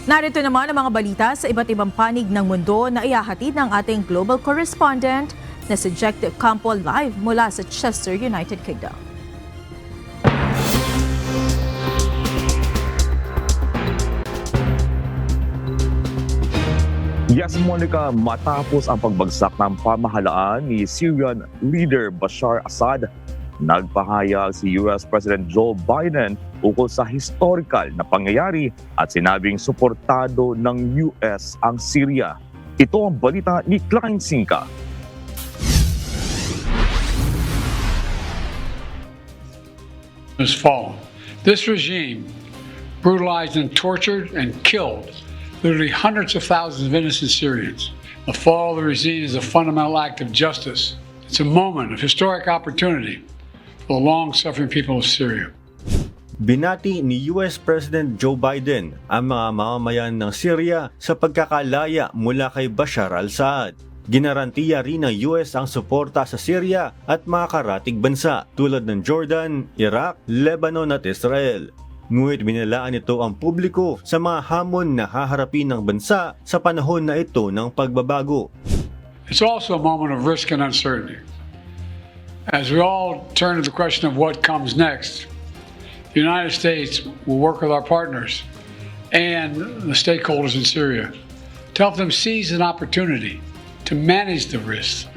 Narito naman ang mga balita sa iba't ibang panig ng mundo na ihahatid ng ating global correspondent na si Jack De Campo live mula sa Chester, United Kingdom. Yes, Monica, matapos ang pagbagsak ng pamahalaan ni Syrian leader Bashar Assad, nagpahayag si US President Joe Biden ukol sa historical na pangyayari at sinabing suportado ng US ang Syria. Ito ang balita ni Klein Sinka. Has fallen. This regime brutalized and tortured and killed literally hundreds of thousands of innocent Syrians. The fall of the regime is a fundamental act of justice. It's a moment of historic opportunity for the long-suffering people of Syria. Binati ni US President Joe Biden ang mga mamamayan ng Syria sa pagkakalaya mula kay Bashar al-Assad. Ginarantiya rin ng US ang suporta sa Syria at mga karatig bansa tulad ng Jordan, Iraq, Lebanon at Israel. Ngunit binilaan nito ang publiko sa mga hamon na haharapin ng bansa sa panahon na ito ng pagbabago. It's also a moment of risk and uncertainty. As we all turn to the question of what comes next, the United States will work with our partners and the stakeholders in Syria to help them seize an opportunity to manage the risks.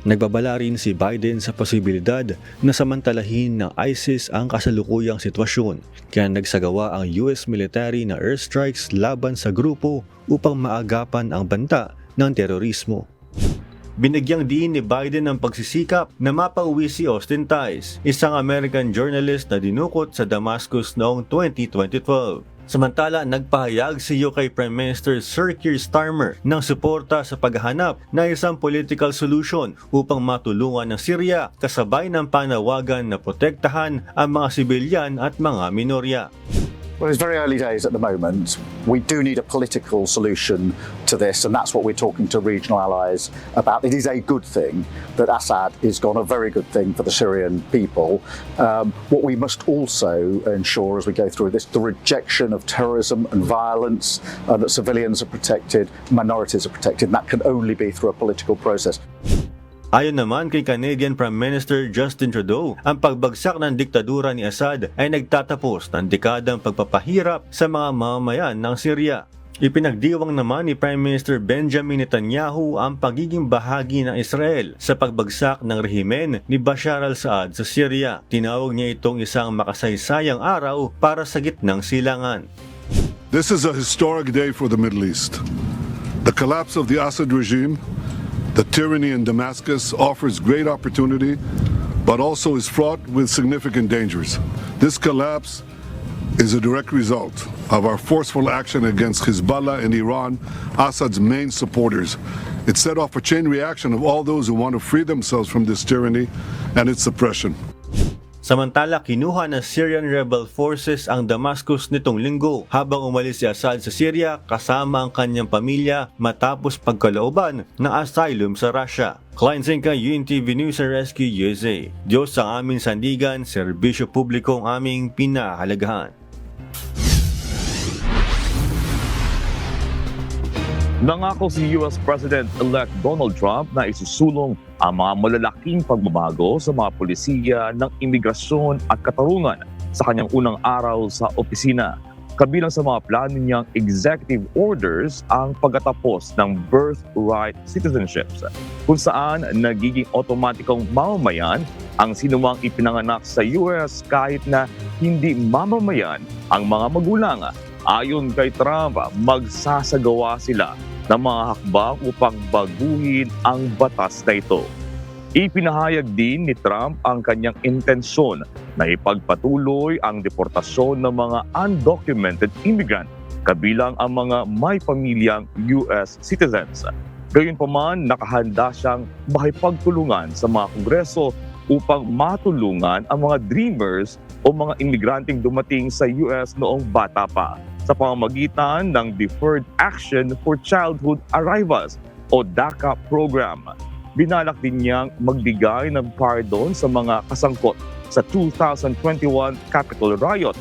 Nagbabala rin si Biden sa posibilidad na samantalahin ng ISIS ang kasalukuyang sitwasyon, kaya nagsagawa ang US military na airstrikes laban sa grupo upang maagapan ang banta ng terorismo. Binigyang diin ni Biden ang pagsisikap na mapauwi si Austin Tice, isang American journalist na dinukot sa Damascus noong 2012. Samantala, nagpahayag si UK Prime Minister Sir Keir Starmer ng suporta sa paghahanap ng isang political solution upang matulungan ng Syria kasabay ng panawagan na protektahan ang mga sibilyan at mga minorya. Well, it's very early days at the moment. We do need a political solution to this, and that's what we're talking to regional allies about. It is a good thing that Assad is gone, a very good thing for the Syrian people. What we must also ensure as we go through this, the rejection of terrorism and violence, that civilians are protected, minorities are protected, and that can only be through a political process. Ayon naman kay Canadian Prime Minister Justin Trudeau, ang pagbagsak ng diktadura ni Assad ay nagtatapos ng dekadang pagpapahirap sa mga mamamayan ng Syria. Ipinagdiwang naman ni Prime Minister Benjamin Netanyahu ang pagiging bahagi ng Israel sa pagbagsak ng rehimen ni Bashar al-Assad sa Syria. Tinawag niya itong isang makasaysayang araw para sa gitnang silangan. This is a historic day for the Middle East. The collapse of the Assad regime, the tyranny in Damascus, offers great opportunity, but also is fraught with significant dangers. This collapse is a direct result of our forceful action against Hezbollah and Iran, Assad's main supporters. It set off a chain reaction of all those who want to free themselves from this tyranny and its oppression. Samantala, kinuha ng Syrian rebel forces ang Damascus nitong linggo habang umalis si Assad sa Syria kasama ang kanyang pamilya matapos pagkalooban ng asylum sa Russia. Klein Zinka, UNTV News and Rescue USA. Diyos ang aming sandigan, serbisyo publiko ang aming pinahalagahan. Nangako si US President-elect Donald Trump na isusulong ang mga malalaking pagbabago sa mga polisiya ng imigrasyon at katarungan sa kanyang unang araw sa opisina. Kabilang sa mga plano niyang executive orders ang pagtatapos ng birthright citizenships, kung saan nagiging otomatikong mamamayan ang sinumang ipinanganak sa US kahit na hindi mamamayan ang mga magulang. Ayon kay Trump, magsasagawa sila ng mga hakbang upang baguhin ang batas na ito. Ipinahayag din ni Trump ang kanyang intensyon na ipagpatuloy ang deportasyon ng mga undocumented immigrant, kabilang ang mga may pamilyang US citizens. Gayunpaman, nakahanda siyang makipagtulungan sa mga kongreso upang matulungan ang mga dreamers o mga immigranteng dumating sa US noong bata pa sa pamamagitan ng Deferred Action for Childhood Arrivals o DACA program. Binalak din niyang magbigay ng pardon sa mga kasangkot sa 2021 Capitol riot.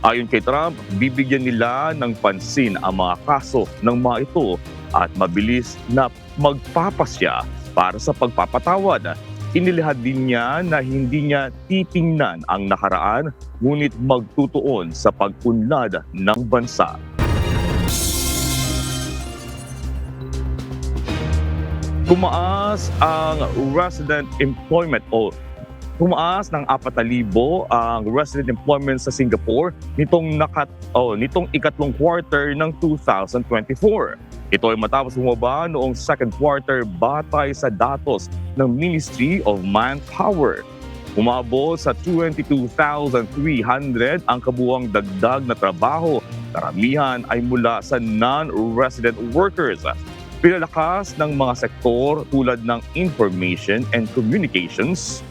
Ayon kay Trump, bibigyan nila ng pansin ang mga kaso ng mga ito at mabilis na magpapasya para sa pagpapatawad. Inilihad din niya na hindi niya titingnan ang nakaraan, ngunit magtutuon sa pag-unlad ng bansa. Tumaas ang resident employment o tumaas ng 4,000 ang resident employment sa Singapore nitong ikatlong quarter ng 2024. Ito ay matapos bumaba noong second quarter batay sa datos ng Ministry of Manpower. Umabot sa 22,300 ang kabuuang dagdag na trabaho. Karamihan ay mula sa non-resident workers. Pinalakas ng mga sektor tulad ng information and communications,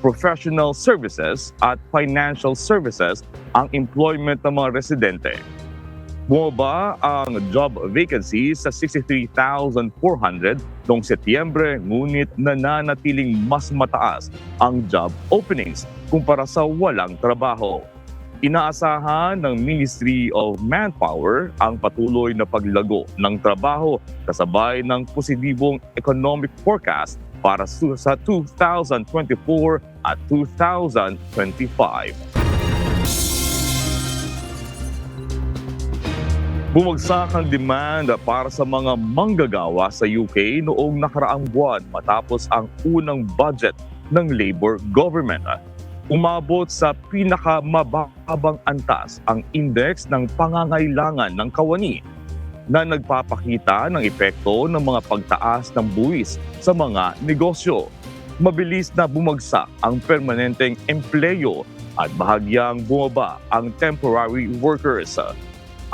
professional services at financial services ang employment ng mga residente. Bumaba ang job vacancies sa 63,400 noong Setyembre, ngunit nananatiling mas mataas ang job openings kumpara sa walang trabaho. Inaasahan ng Ministry of Manpower ang patuloy na paglago ng trabaho kasabay ng positibong economic forecast para sa 2024 at 2025. Bumagsak ang demand para sa mga manggagawa sa UK noong nakaraang buwan matapos ang unang budget ng Labour government. Umabot sa pinakamababang antas ang index ng pangangailangan ng kawani na nagpapakita ng epekto ng mga pagtaas ng buwis sa mga negosyo. Mabilis na bumagsak ang permanenteng empleyo at bahagyang bumaba ang temporary workers.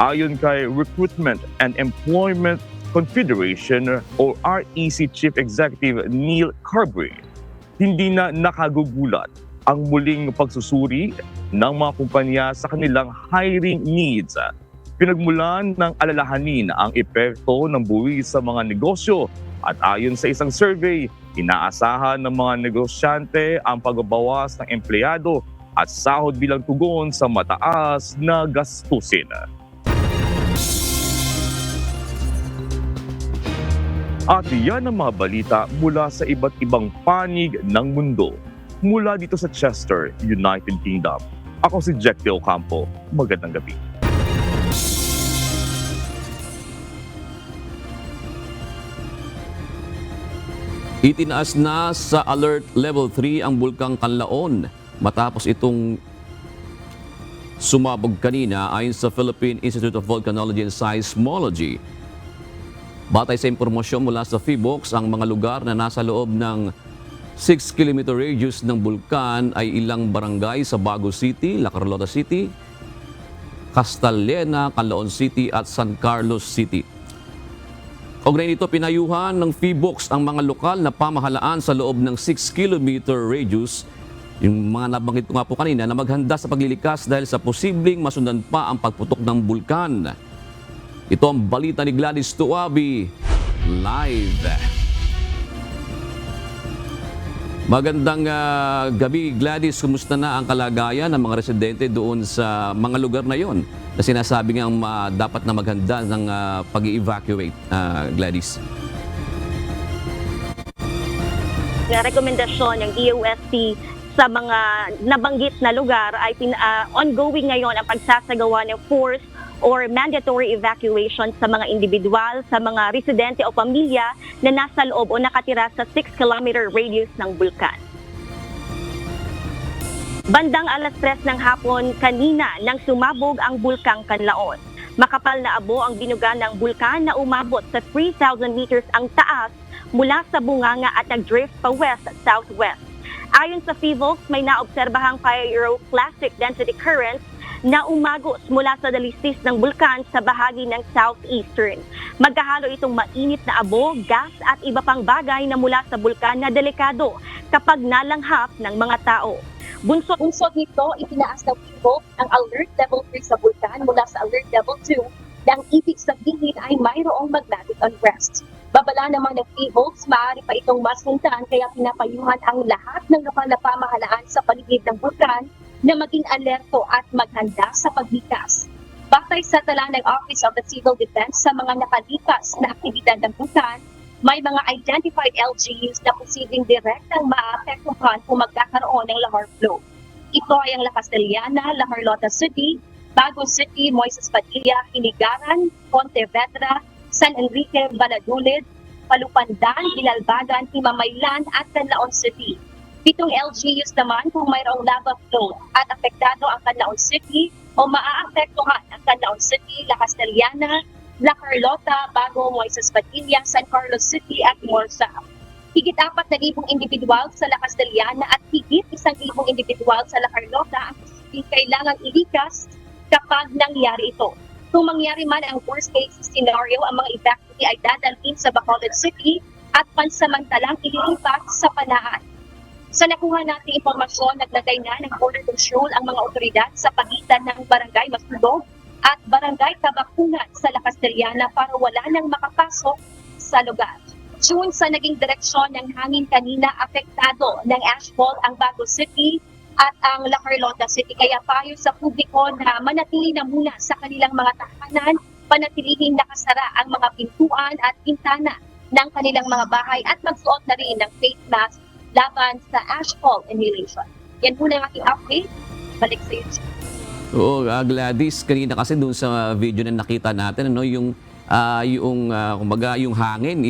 Ayon kay Recruitment and Employment Confederation o REC Chief Executive Neil Carberry, hindi na nakagugulat ang muling pagsusuri ng mga kumpanya sa kanilang hiring needs. Pinagmulan ng alalahanin ang epekto ng buwis sa mga negosyo at ayon sa isang survey, inaasahan ng mga negosyante ang pagbabawas ng empleyado at sahod bilang tugon sa mataas na gastusin. At yan ang mga balita mula sa iba't ibang panig ng mundo. Mula dito sa Chester, United Kingdom. Ako si Jack De Ocampo. Magandang gabi. Itinaas na sa Alert Level 3 ang Bulkang Kanlaon matapos itong sumabog kanina ayon sa Philippine Institute of Volcanology and Seismology. Batay sa impormasyon mula sa PHIVOLCS, ang mga lugar na nasa loob ng 6-kilometer radius ng bulkan ay ilang barangay sa Bago City, La Carlota City, Castellana, Canlaon City at San Carlos City. Kaugnay nito, pinayuhan ng PHIVOLCS ang mga lokal na pamahalaan sa loob ng 6-kilometer radius, yung mga nabanggit ko nga po kanina, na maghanda sa paglilikas dahil sa posibleng masundan pa ang pagputok ng bulkan. Ito ang balita ni Gladys Tuabi, live. Magandang gabi, Gladys. Kumusta na ang kalagayan ng mga residente doon sa mga lugar na yon na sinasabi ngang dapat na maghanda ng pag-evacuate, Gladys? Rekomendasyon ng DOST sa mga nabanggit na lugar ay ongoing ngayon ang pagsasagawa ng forced or mandatory evacuation sa mga individual, sa mga residente o pamilya na nasa loob o nakatira sa 6-kilometer radius ng bulkan. Bandang alas 3 ng hapon kanina nang sumabog ang Bulkang Kanlaon. Makapal na abo ang binuga ng bulkan na umabot sa 3,000 meters ang taas mula sa bunganga at nag-drift pa west at southwest. Ayon sa PHIVOLCS, may naobserbahang pyroclastic density currents na umagos mula sa dalistis ng bulkan sa bahagi ng southeastern. Magkahalo itong mainit na abo, gas at iba pang bagay na mula sa bulkan na delikado kapag nalanghap ng mga tao. Bunsod nito, itinaas ng PHIVOLCS ang Alert Level 3 sa bulkan mula sa Alert Level 2 na ang ibig sabihin ay mayroong magnetic unrest. Babala naman ng PHIVOLCS, maaari pa itong masundan kaya pinapayuhan ang lahat ng lokal na pamahalaan sa paligid ng bulkan na maging alerto at maghanda sa paglikas. Batay sa tala ng Office of the Civil Defense sa mga nakalikas na aktibidad ng bulkan, may mga identified LGUs na posibleng direktang maapektuhan kung magkakaroon ng lahar flow. Ito ay ang La Castellana, La Carlota City, Bago City, Moises Padilla, Hinigaran, Pontevedra, San Enrique, Valladolid, Palupandan, Binalbagan, Himamaylan at Canlaon City. 7 LGUs naman kung mayroong lava flow at apektado ang Canlaon City o maaapektuhan ang Canlaon City, La Castellana, La Carlota, Bago, Moises Padilla, San Carlos City at Morsa. Higit 4,000 individual sa La Castellana at higit 1,000 individual sa La Carlota ang kailangang ilikas kapag nangyari ito. Kung mangyari man ang worst case scenario, ang mga evacuee ay dadalhin sa Bacolod City at pansamantalang ililipat sa Panaan. Sa nakuha nating impormasyon, naglagay na ng border control ang mga otoridad sa pagitan ng Barangay Masudog at Barangay Tabakunan sa La Castellana para wala nang makapasok sa lugar. Tune sa naging direksyon ng hangin kanina, apektado ng ashfall ang Bago City at ang La Carlota City. Kaya payo sa publiko na manatili na muna sa kanilang mga tahanan, panatilihing nakasara ang mga pintuan at bintana ng kanilang mga bahay at magsuot na rin ng face mask laban sa ashfall inhalation. Yan muna ang aking update. Balik sa iyo. Oo, Gladys, kanina kasi doon sa video na nakita natin, ano, kumbaga yung hangin,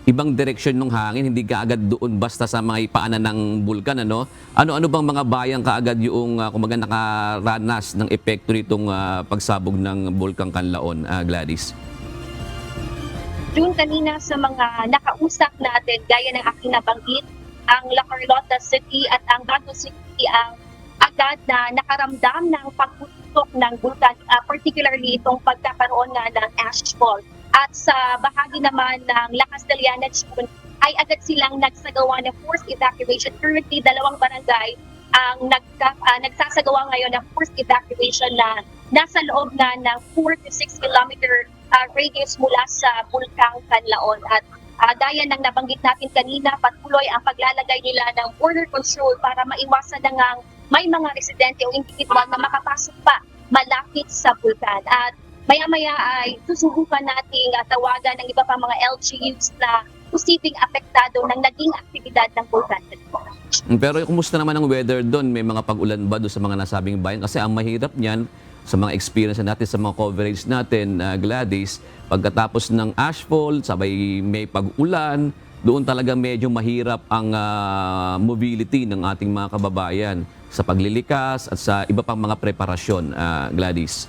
ibang direksyon ng hangin, hindi kaagad doon basta sa mga ipaanan ng bulkan, ano? Ano bang mga bayan kaagad yung kumbaga nakaranas ng epekto nitong pagsabog ng Bulkang Kanlaon, Gladys? June, kanina sa mga nakausap natin, gaya ng aking nabanggit, ang La Carlota City at ang Bago City ang agad na nakaramdam ng pagputok ng bulkan, particularly itong pagkakaroon nga ng ashfall. At sa bahagi naman ng La Castellana, June, ay agad silang nagsagawa ng forced evacuation. Currently, 2 barangay ang nagsasagawa ngayon ng forced evacuation na nasa loob na ng 4 to 6 kilometer radius mula sa Bulkang Kanlaon. At gaya ng nabanggit natin kanina, patuloy ang paglalagay nila ng border control para maiwasan na ngang may mga residente o individual na makapasok pa malapit sa bulkan. At maya-maya ay susubukan nating tawagan ng iba pa mga LGUs na posibleng apektado ng naging aktibidad ng bulkan. Pero kumusta naman ang weather doon? May mga pag-ulan ba doon sa mga nasabing bayan? Kasi ang mahirap niyan sa mga experience natin, sa mga coverage natin, Gladys, pagkatapos ng ashfall, sabay may pag-ulan, doon talaga medyo mahirap ang mobility ng ating mga kababayan sa paglilikas at sa iba pang mga preparasyon, Gladys.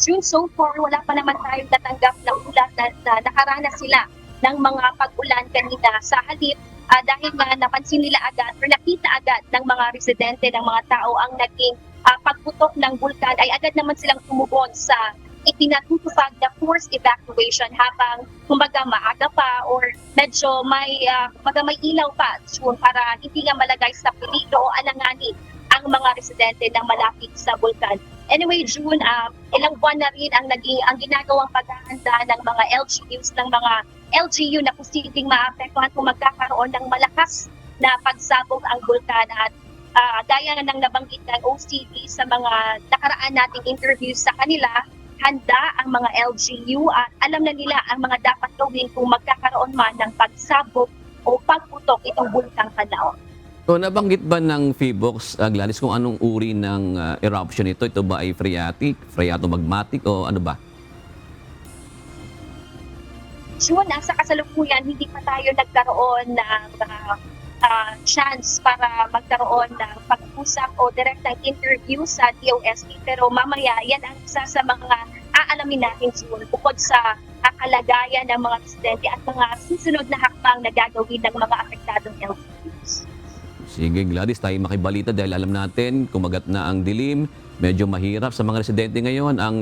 So far, wala pa naman tayong natanggap na ulat na nakaranas sila ng mga pag-ulan kanina. Sa halip, dahil nga napansin nila agad or nakita agad ng mga residente, ng mga tao ang naging pagputok ng bulkan, ay agad naman silang tumugon sa ipinatutupad na forced evacuation habang kumbaga maaga pa or medyo may ilaw pa para hindi nga malagay sa peligro o alanganin ang mga residente na malapit sa bulkan. Anyway, June, ilang buwan na rin ang ginagawang paghahanda ng mga LGUs, ng mga LGU na posibleng maapektuhan kung magkakaroon ng malakas na pagsabog ang bulkan. At gaya ng nabanggit ng OCD sa mga nakaraan nating interviews sa kanila, handa ang mga LGU at alam na nila ang mga dapat gawin kung magkakaroon man ng pagsabog o pagputok itong bulkang Kanlaon. So, nabanggit ba ng PHIVOLCS, Gladys, kung anong uri ng eruption ito? Ito ba ay phreatic, phreatomagmatic o ano ba? June, sa kasalukuyan, hindi pa tayo nagkaroon ng chance para magkaroon ng pag-usap o direktang interview sa DOST. Pero mamaya, yan ang isa sa mga aalamin natin, June, bukod sa kalagayan ng mga residente at mga susunod na hakbang na gagawin ng mga apektadong LGUs. Sige, Gladys, tayo makibalita dahil alam natin, kumagat na ang dilim, medyo mahirap sa mga residente ngayon ang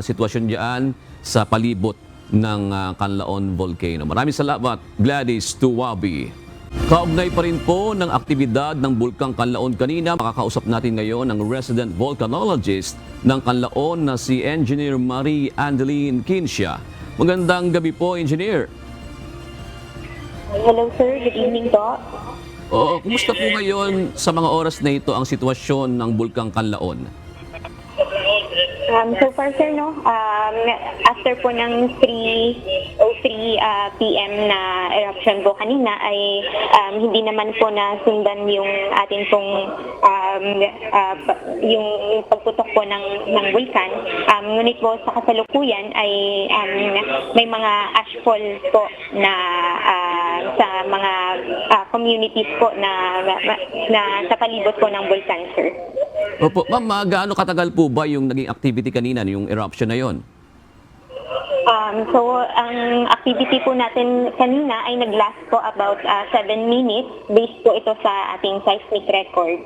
sitwasyon diyan sa palibot ng Kanlaon Volcano. Maraming salamat, Gladys Tuwabi. Kaugnay pa rin po ng aktibidad ng Bulkang Kanlaon kanina, makakausap natin ngayon ang resident volcanologist ng Kanlaon na si Engineer Marie Andeline Kinsya. Magandang gabi po, Engineer. Hello sir, good evening po. Oo, kumusta po ngayon sa mga oras na ito ang sitwasyon ng Bulkang Kanlaon? So far sir, after po ng 3:03 PM na eruption po kanina ay hindi naman po nasundan yung atin pong yung pagputok po ng bulkan. Ngunit po sa kasalukuyan ay may mga ashfall po na sa mga communities po na sa palibot po ng bulkan, sir. Opo, ma'am, gaano katagal po ba yung naging activity kanina, yung eruption na yon? So, ang activity po natin kanina ay nag-last po about 7 minutes based po ito sa ating seismic record.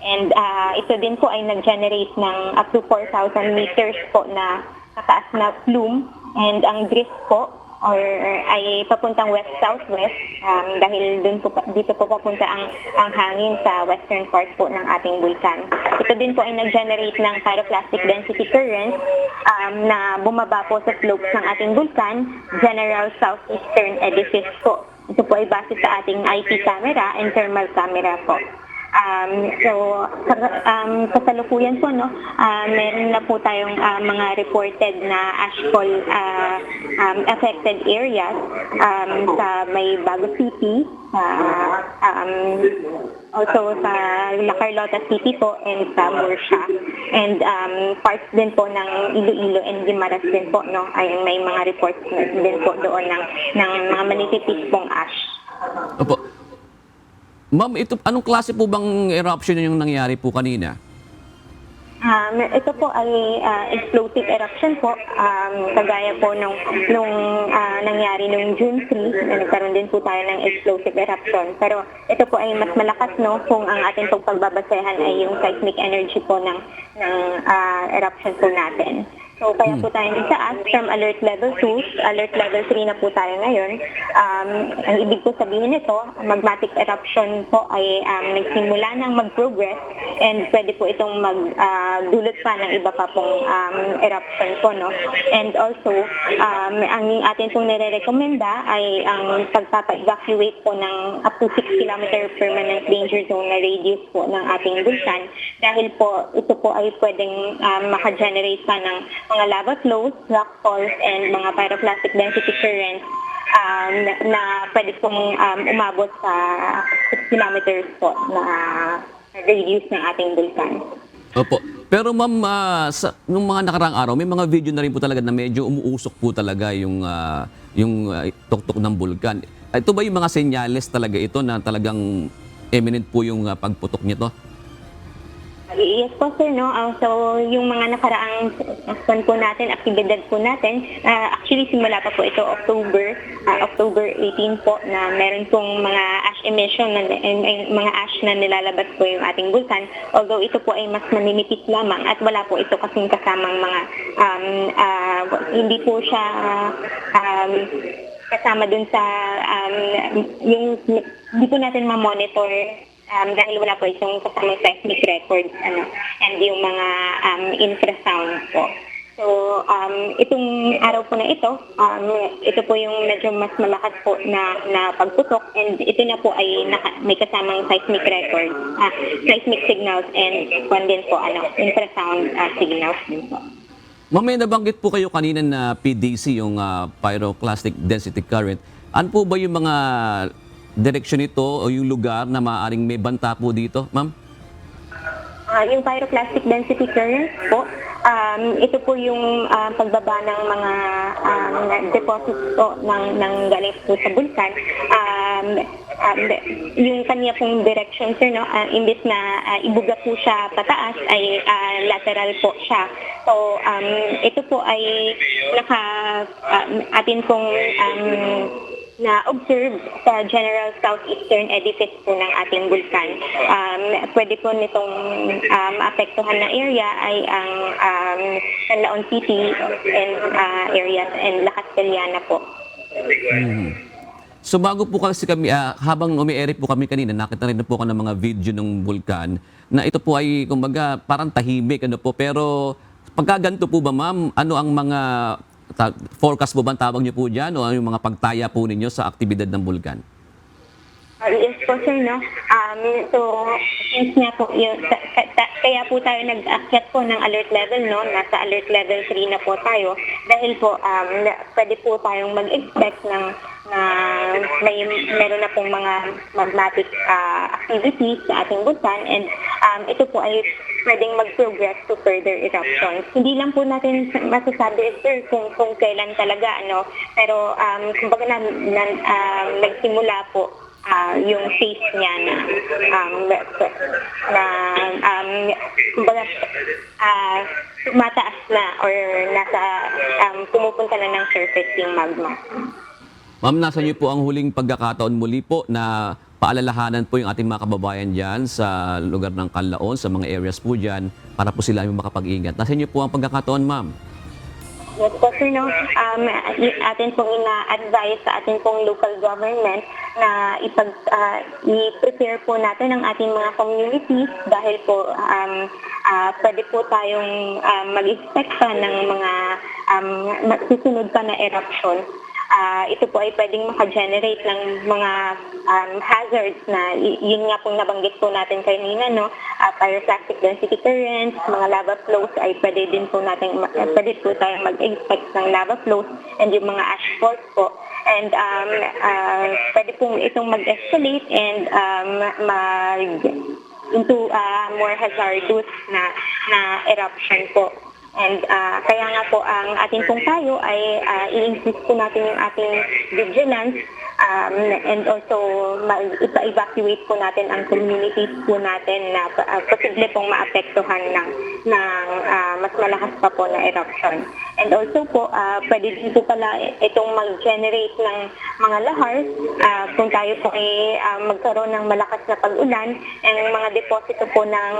And ito din po ay nag-generate ng up to 4,000 meters po na kataas na plume, and ang drift po or ay papuntang west-southwest dahil dito po papunta ang hangin sa western part po ng ating bulkan. Ito din po ay nag-generate ng pyroclastic density current na bumaba po sa slopes ng ating bulkan, general southeastern eddices po. Ito po ay base sa ating IP camera and thermal camera po. Kasalukuyan po, meron na po tayong mga reported na ashfall affected areas sa may Bago City, also sa La Carlota City po, and sa Murcia. And parts din po ng Iloilo and Guimaras din po, ay may mga reports din po doon ng mga manitipis pong ash. Opo. Ma'am, anong klase po bang eruption yung nangyari po kanina? Ito po ay explosive eruption po, kagaya po nung nangyari nung June 3, nagkaroon din po tayo ng explosive eruption. Pero ito po ay mas malakas, kung ang ating pagbabasehan ay yung seismic energy po ng eruption po natin. So kaya po tayo nagtaas from alert level 2, alert level 3 na po tayo ngayon. Ang ibig po sabihin nito, magmatic eruption po ay nagsimula ng mag-progress and pwede po itong magdulot pa ng iba pa pong eruption po. No? And also, ang atin pong nire-recommenda ay ang pagpapa-evacuate po ng up to 6 kilometer permanent danger zone na radius po ng ating bulkan dahil po ito po ay pwedeng maka-generate pa ng mga lava flows, rock falls, and mga pyroclastic density currents na pwede pong umabot sa 6 kilometers po na radius ng ating bulkan. Opo. Pero ma'am, nung mga nakaraang araw, may mga video na rin po talaga na medyo umuusok po talaga yung tuktok ng bulkan. Ito ba yung mga senyales talaga ito na talagang imminent po yung pagputok nito? Yes po sir, no? So yung mga nakaraang po natin, aktibidad po natin, actually simula pa po ito October 18 po na meron pong mga ash emission, mga ash na nilalabas po yung ating bulkan. Although ito po ay mas maninipis lamang at wala po ito kasing kasamang mga, hindi po siya kasama dun sa, hindi po natin ma-monitor dahil wala po itong kasamang seismic records and yung mga infrasound po. So, itong araw po na ito po yung medyo mas malakas po na pagputok and ito na po ay may kasamang seismic records, seismic signals and din po, infrasound signals din po. Ma'am, may nabanggit po kayo kanina na PDC, yung pyroclastic density current. Ano po ba yung mga direksyon nito o yung lugar na maaaring may banta po dito, ma'am? Yung pyroclastic density current po, ito po yung pagbaba ng mga deposits po ng galing po sa bulkan. Yung kanya pong direction, sir, no, imbis na ibuga po siya pataas, ay lateral po siya. So, ito po ay atin pong na-observe sa general southeastern edifice po ng ating bulkan. Pwede po nitong maapektuhan na area ay ang Canlaon City and areas and La Castellana po. So bago po kasi kami, habang umi-ere po kami kanina, nakita rin na po ako ng mga video ng bulkan na ito po ay kumbaga parang tahimik po. Pero pagka ganito po ba ma'am, ano ang mga forecast po ba ang tawag niyo po dyan o yung mga pagtaya po ninyo sa aktibidad ng bulkan? Yes po sir, no? So, since nga po, kaya po tayo nag-akyat po ng alert level, no? Nasa alert level 3 na po tayo dahil po pwede po tayong mag-expect na meron na pong mga magmatic activities sa ating bulkan and ito po ay pwedeng mag-progress to further eruptions. Hindi lang po natin masasabi, sir, kung kailan talaga, pero kumbaga nagsimula po yung phase niya kumbaga tumataas na or pumupunta na ng surface yung magma. Ma'am, nasa niyo po ang huling pagkakataon muli po na paalalahanan po yung ating mga kababayan dyan sa lugar ng Canlaon, sa mga areas po dyan, para po sila yung makapag-ingat. Nasa niyo po ang pagkakataon, ma'am? Yes po, sir, no? Atin pong ina-advise sa ating pong local government na i-prepare po natin ang ating mga communities dahil po pwede po tayong mag-expect pa ng mga susunod pa na eruption. Ito po ay pwedeng maka-generate ng mga hazards na yun nga pong nabanggit po natin kanina, no? Pyroclastic density currents, mga lava flows ay pwede po tayong mag-expect ng lava flows and yung mga ash falls po. And pwede po itong mag-escalate and into more hazardous na eruption po. And kaya nga po ang ating pong tayo ay i-increase po natin yung ating vigilance and also ipa-evacuate po natin ang communities po natin na posible pong maapektuhan ng mas malakas pa po na eruption. And also po, pwede din po pala itong mag-generate ng mga lahar, kung tayo po ay magkaroon ng malakas na pag-ulan, ang mga deposito po ng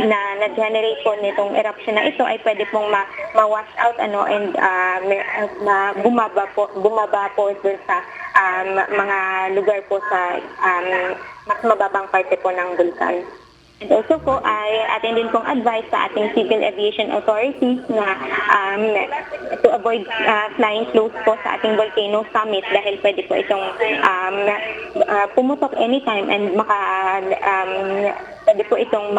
na-generate po nitong eruption na ito ay pwede pong ma-wash out and bumaba po dun sa mga lugar po sa mas mababang parte po ng bulkan. And also po ay atin din pong advice sa ating Civil Aviation Authority na to avoid flying close po sa ating volcano summit dahil pwede po itong pumutok anytime and pwede po itong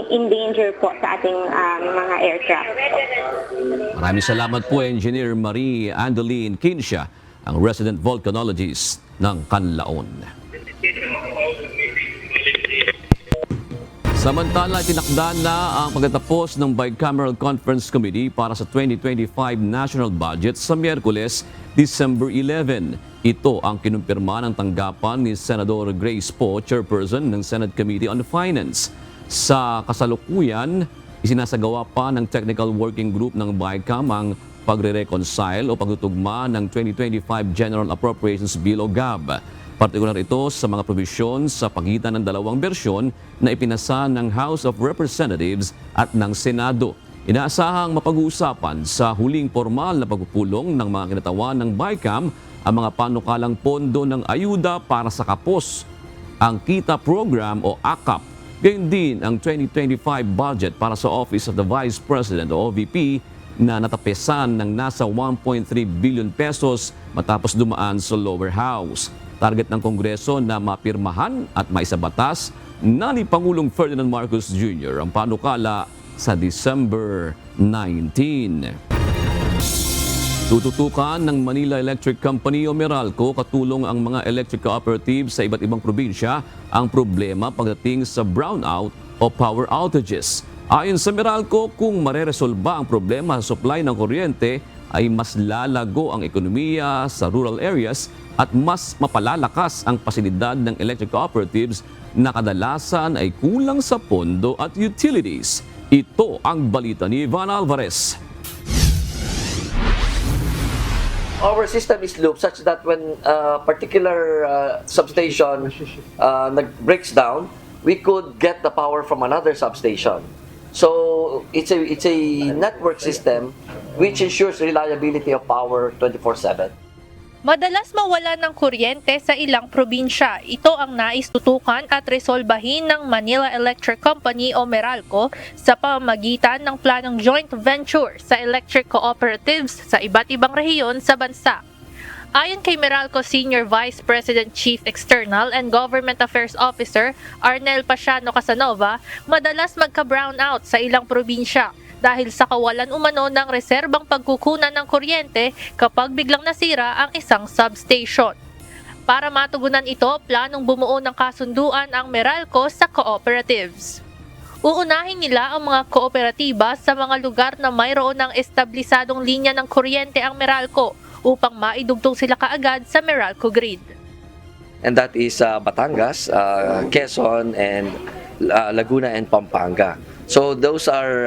endanger po sa ating mga aircraft. Maraming salamat po, Engineer Marie Andeline Kinsha, ang resident volcanologist ng Canlaon. Samantala, tinakda na ang pagtatapos ng Bicameral Conference Committee para sa 2025 National Budget sa Miyerkules, December 11. Ito ang kinumpirma ng tanggapan ni Senador Grace Poe, Chairperson ng Senate Committee on Finance. Sa kasalukuyan, isinasagawa pa ng Technical Working Group ng BICAM ang pagre-reconcile o pagtutugma ng 2025 General Appropriations Bill o GAB. Partikular ito sa mga probisyon sa pagitan ng dalawang bersyon na ipinasa ng House of Representatives at ng Senado. Inaasahang mapag-uusapan sa huling formal na pagpupulong ng mga kinatawan ng BICAM ang mga panukalang pondo ng ayuda para sa kapos, ang KITA Program o AKAP, gayon din ang 2025 budget para sa Office of the Vice President o OVP na natapesan ng nasa 1.3 billion pesos matapos dumaan sa lower house. Target ng Kongreso na mapirmahan at maisabatas na ni Pangulong Ferdinand Marcos Jr. ang panukala sa December 19. Tututukan ng Manila Electric Company o Meralco katulong ang mga electric cooperatives sa iba't ibang probinsya ang problema pagdating sa brownout o power outages. Ayon sa Meralco, kung mareresolba ang problema sa supply ng kuryente, ay mas lalago ang ekonomiya sa rural areas at mas mapalalakas ang pasilidad ng electric cooperatives na kadalasan ay kulang sa pondo at utilities. Ito ang balita ni Ivan Alvarez. Our system is looped such that when a particular substation breaks down, we could get the power from another substation. So it's a network system which ensures reliability of power 24/7. Madalas mawala ng kuryente sa ilang probinsya. Ito ang nais tutukan at resolbahin ng Manila Electric Company o Meralco sa pamamagitan ng planong joint venture sa electric cooperatives sa iba't ibang rehiyon sa bansa. Ayon kay Meralco Senior Vice President Chief External and Government Affairs Officer Arnel Pasiano Casanova, madalas magka-brownout sa ilang probinsya dahil sa kawalan umano ng reserbang pagkukunan ng kuryente kapag biglang nasira ang isang substation. Para matugunan ito, planong bumuo ng kasunduan ang Meralco sa cooperatives. Uunahin nila ang mga kooperatiba sa mga lugar na mayroon ng establisadong linya ng kuryente ang Meralco upang maidugtong sila kaagad sa Meralco grid. And that is Batangas, Quezon, and Laguna and Pampanga. So those are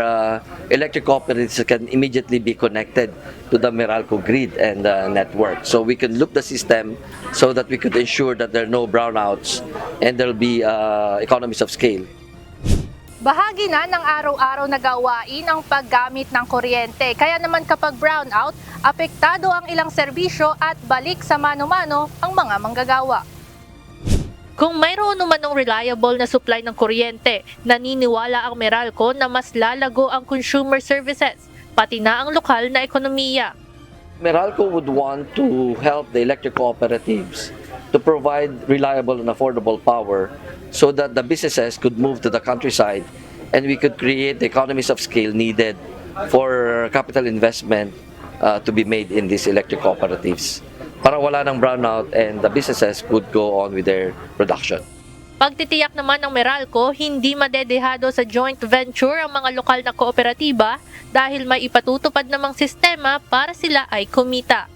electric cooperatives that can immediately be connected to the Meralco grid and network. So we can loop the system so that we could ensure that there are no brownouts and there will be economies of scale. Bahagi na ng araw-araw na gawain ang paggamit ng kuryente. Kaya naman kapag brownout, apektado ang ilang serbisyo at balik sa mano-mano ang mga manggagawa. Kung mayroon umanong reliable na supply ng kuryente, naniniwala ang Meralco na mas lalago ang consumer services, pati na ang lokal na ekonomiya. Meralco would want to help the electric cooperatives to provide reliable and affordable power so that the businesses could move to the countryside and we could create the economies of scale needed for capital investment to be made in these electric cooperatives para wala ng brownout and the businesses could go on with their production. Pagtitiyak naman ng Meralco, hindi madedehado sa joint venture ang mga lokal na kooperatiba dahil may ipatutupad namang sistema para sila ay kumita.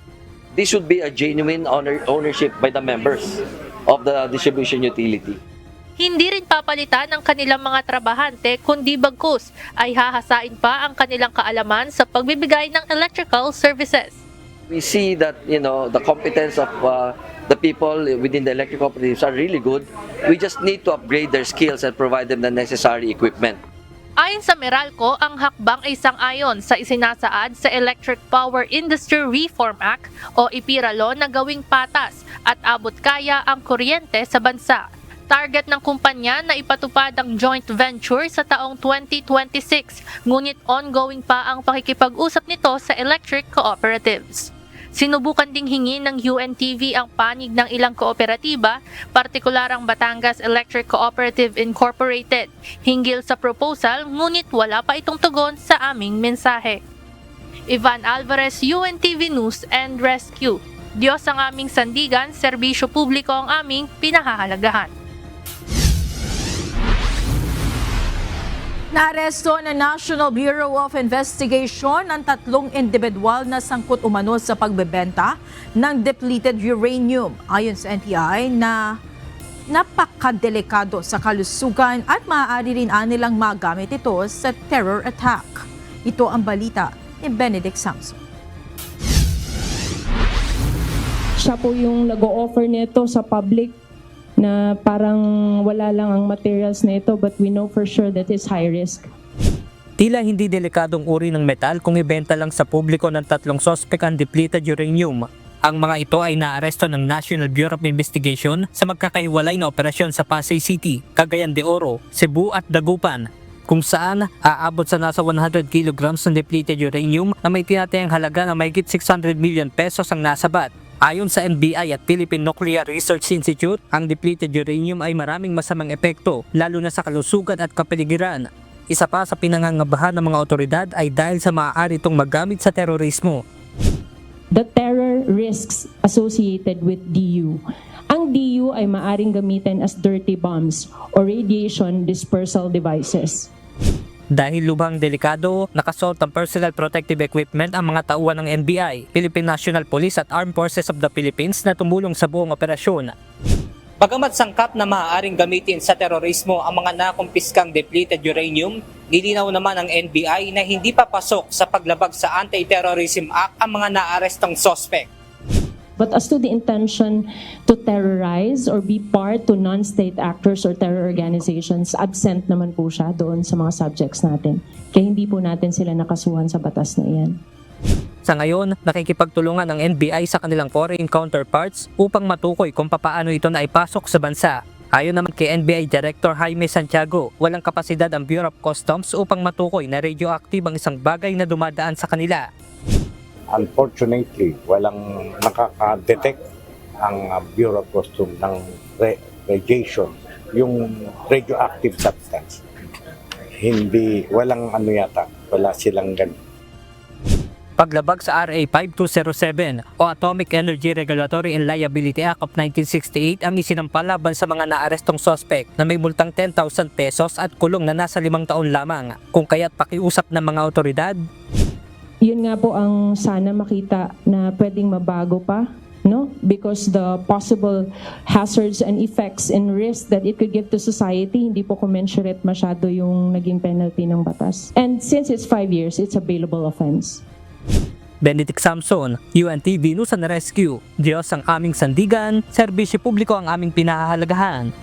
This should be a genuine ownership by the members of the distribution utility. Hindi rin papalitan ang kanilang mga trabahante kundi bagkus ay hahasain pa ang kanilang kaalaman sa pagbibigay ng electrical services. We see that, the competence of the people within the electric cooperatives are really good. We just need to upgrade their skills and provide them the necessary equipment. Ayon sa Meralco, ang hakbang ay sang-ayon sa isinasaad sa Electric Power Industry Reform Act o IPIRA Law na gawing patas at abot kaya ang kuryente sa bansa. Target ng kumpanya na ipatupad ang joint venture sa taong 2026, ngunit ongoing pa ang pakikipag-usap nito sa electric cooperatives. Sinubukan ding hingin ng UNTV ang panig ng ilang kooperatiba, partikular ang Batangas Electric Cooperative Incorporated, hinggil sa proposal ngunit wala pa itong tugon sa aming mensahe. Ivan Alvarez, UNTV News and Rescue. Diyos ang aming sandigan, serbisyo publiko ang aming pinahahalagahan. Naaresto ng National Bureau of Investigation ang 3 individual na sangkot umano sa pagbebenta ng depleted uranium. Ayon sa NTI na napakadelikado sa kalusugan at maaari rin nilang magamit ito sa terror attack. Ito ang balita ni Benedict Samson. Siya po yung nag-o-offer nito sa public na parang wala lang ang materials na ito, but we know for sure that it's high risk. Tila hindi delikadong uri ng metal kung ibenta lang sa publiko ng 3 sospek ang depleted uranium. Ang mga ito ay naaresto ng National Bureau of Investigation sa magkakahiwalay na operasyon sa Pasay City, Cagayan de Oro, Cebu at Dagupan, kung saan aabot sa nasa 100 kilograms ng depleted uranium na may tinatayang halaga na mahigit 600 million pesos ang nasabat. Ayon sa NBI at Philippine Nuclear Research Institute, ang depleted uranium ay maraming masamang epekto, lalo na sa kalusugan at kapaligiran. Isa pa sa pinangangabahan ng mga otoridad ay dahil sa maaari itong magamit sa terorismo. The terror risks associated with DU. Ang DU ay maaring gamitin as dirty bombs or radiation dispersal devices. Dahil lubhang delikado, nakasuot ng personal protective equipment ang mga tauhan ng NBI, Philippine National Police at Armed Forces of the Philippines na tumulong sa buong operasyon. Bagamat sangkap na maaaring gamitin sa terorismo ang mga nakumpiskang depleted uranium, nilinaw naman ng NBI na hindi papasok sa paglabag sa Anti-Terrorism Act ang mga naarestong sospek. But as to the intention to terrorize or be part to non-state actors or terror organizations, absent naman po siya doon sa mga subjects natin. Kaya hindi po natin sila nakasuhan sa batas na iyan. Sa ngayon, nakikipagtulungan ang NBI sa kanilang foreign counterparts upang matukoy kung papaano ito na ipasok sa bansa. Ayon naman kay NBI Director Jaime Santiago, walang kapasidad ang Bureau of Customs upang matukoy na radioactive ang isang bagay na dumadaan sa kanila. Unfortunately, walang nakaka-detect ang Bureau of Customs ng radiation, yung radioactive substance. Wala silang ganun. Paglabag sa RA 5207 o Atomic Energy Regulatory and Liability Act of 1968 ang isinampa laban sa mga naarestong sospek na may multang 10,000 pesos at kulong na nasa 5 taon lamang. Kung kaya't pakiusap ng mga otoridad, Yun nga po ang sana makita na pwedeng mabago pa, no? Because the possible hazards and effects and risks that it could give to society, hindi po commensurate masyado yung naging penalty ng batas. And since it's 5 years, it's a bailable offense. Benedict Samson, UNTV News and Rescue. Diyos ang aming sandigan, serbisyo publiko ang aming pinahahalagahan.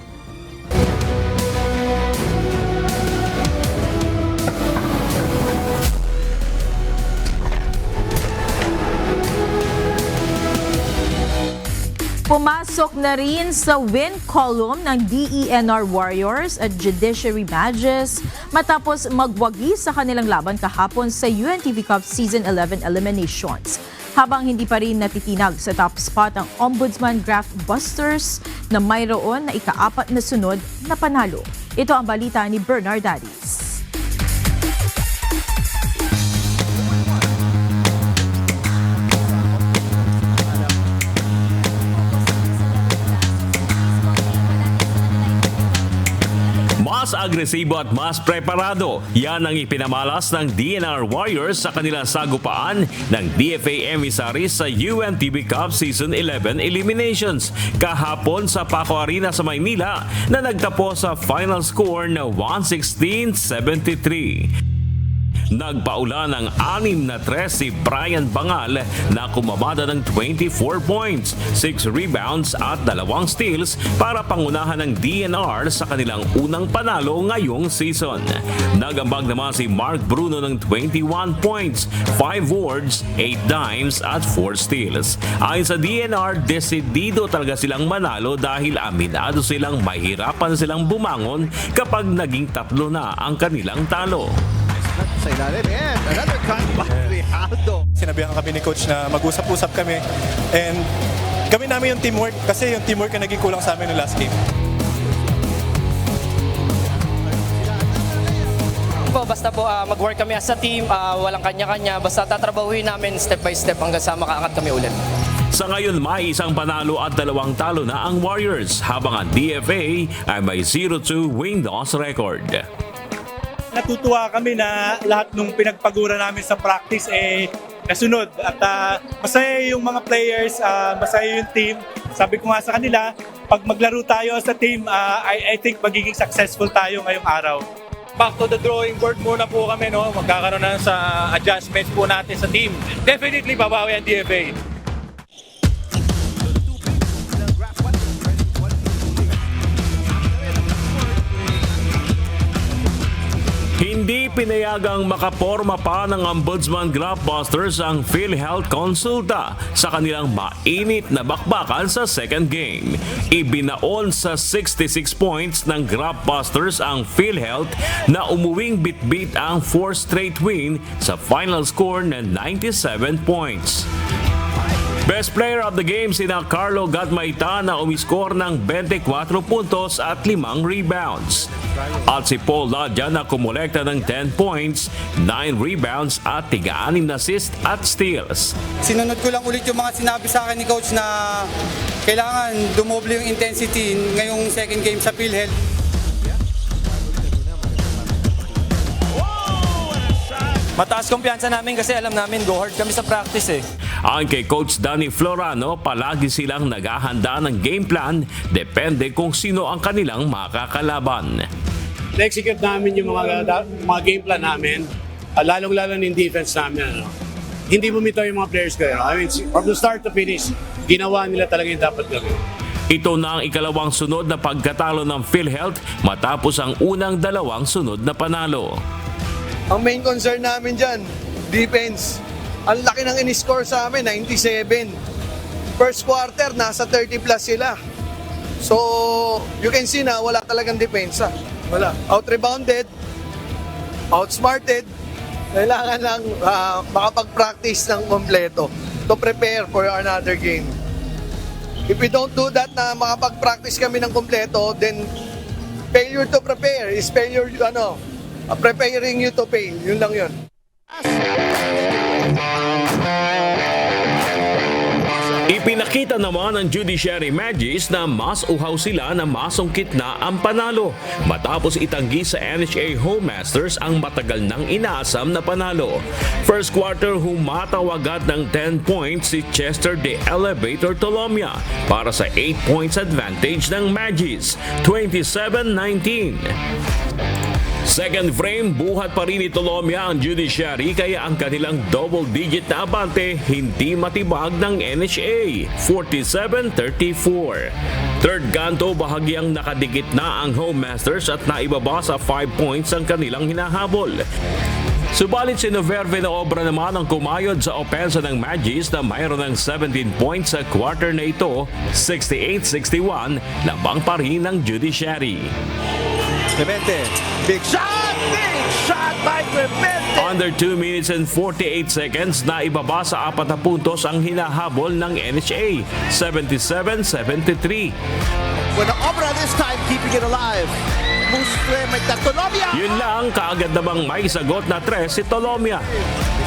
Pumasok na rin sa win column ng DENR Warriors at Judiciary Badges matapos magwagi sa kanilang laban kahapon sa UNTV Cup Season 11 eliminations. Habang hindi pa rin natitinag sa top spot ang Ombudsman Graft Busters na mayroon na ika-4 na sunod na panalo. Ito ang balita ni Bernard Dadis. Mas agresibo at mas preparado. Yan ang ipinamalas ng DNR Warriors sa kanilang sagupaan ng DFA Emissaries sa UNTV Cup Season 11 Eliminations kahapon sa Paco Arena sa Maynila na nagtapos sa final score na 116-73. Nagpaula ng 6-3 si Brian Bangal na kumamada ng 24 points, 6 rebounds at 2 steals para pangunahan ng DNR sa kanilang unang panalo ngayong season. Nagambag naman si Mark Bruno ng 21 points, 5 boards, 8 dimes at 4 steals. Ayon sa DNR, desidido talaga silang manalo dahil aminado silang mahirapan silang bumangon kapag naging 3 na ang kanilang talo. Sa ilalim, and another cut by Rialdo. Sinabihan kami ni coach na mag-usap-usap kami and gawin namin yung teamwork kasi yung teamwork ang naging kulang sa amin ng last game. Basta po mag-work kami as a team, walang kanya-kanya, basta tatrabahuin namin step by step hanggang sa makaangat kami ulit. Sa ngayon, may 1 panalo at 2 talo na ang Warriors habang ang DFA ay may 0-2 win-loss record. Natutuwa kami na lahat ng pinagpagura namin sa practice nasunod at masaya yung mga players, masaya yung team. Sabi ko nga sa kanila, pag maglaro tayo sa team, I think magiging successful tayo ngayong araw. Back to the drawing board muna po kami, no? Magkakaroon na sa adjustments po natin sa team. Definitely babawi ang DFA. Hindi pinayagang makaporma pa ng Ombudsman Graftbusters ang PhilHealth konsulta sa kanilang mainit na bakbakan sa second game. Ibinaon sa 66 points ng Graftbusters ang PhilHealth na umuwing bit-bit ang 4 straight win sa final score na 97 points. Best player of the game sina Carlo Gatmaita na umiskor ng 24 puntos at 5 rebounds. At si Paul Ladja na kumolekta ng 10 points, 9 rebounds at 6 na assist at steals. Sinunod ko lang ulit yung mga sinabi sa akin ni coach na kailangan dumoble yung intensity ngayong second game sa PhilHealth. Mataas kumpiyansa namin kasi alam namin go hard kami sa practice Ayon kay Coach Danny Florano, palagi silang naghahanda ng game plan, depende kung sino ang kanilang makakalaban. Na-execute namin yung mga game plan namin, lalong-lalo yung defense namin. Hindi bumitaw yung mga players ko. I mean, from the start to finish, ginawa nila talaga yung dapat gawin. Ito na ang ikalawang sunod na pagkatalo ng PhilHealth matapos ang unang 2 sunod na panalo. Ang main concern namin dyan, defense. Ang laki ng in-score sa amin, 97. First quarter, nasa 30 plus sila. So, you can see na wala talagang depensa. Wala. Out-rebounded, outsmarted. Kailangan lang makapag-practice ng kompleto to prepare for another game. If we don't do that na makapag-practice kami ng kompleto, then failure to prepare is failure, preparing you to fail. Yun lang yun. Ipinakita naman ng Judiciary Magis na mas uhaw sila na masungkit na ang panalo matapos itanggi sa NHA Homemasters ang matagal nang inaasam na panalo. First quarter humataw agad ng 10 points si Chester the Elevator Tolomia para sa 8 points advantage ng Magis, 27-19. Second frame, buhat pa rin ni Tolomia ang Judiciary kaya ang kanilang double-digit na abante hindi matibag ng NHA, 47-34. Third kanto, bahagyang nakadikit na ang Homemasters at naibaba sa 5 points ang kanilang hinahabol. Subalit si Noverve na obra naman ang kumayod sa opensa ng Magis na mayroon ng 17 points sa quarter na ito, 68-61, labang pa rin ng Judiciary. Clemente, big shot by Clemente. Under 2 minutes and 48 seconds na ibaba sa 4 na puntos ang hinahabol ng NHA, 77-73. When the Obra this time keeping it alive. Yun lang, kaagad namang may sagot na 3 si Tolomia.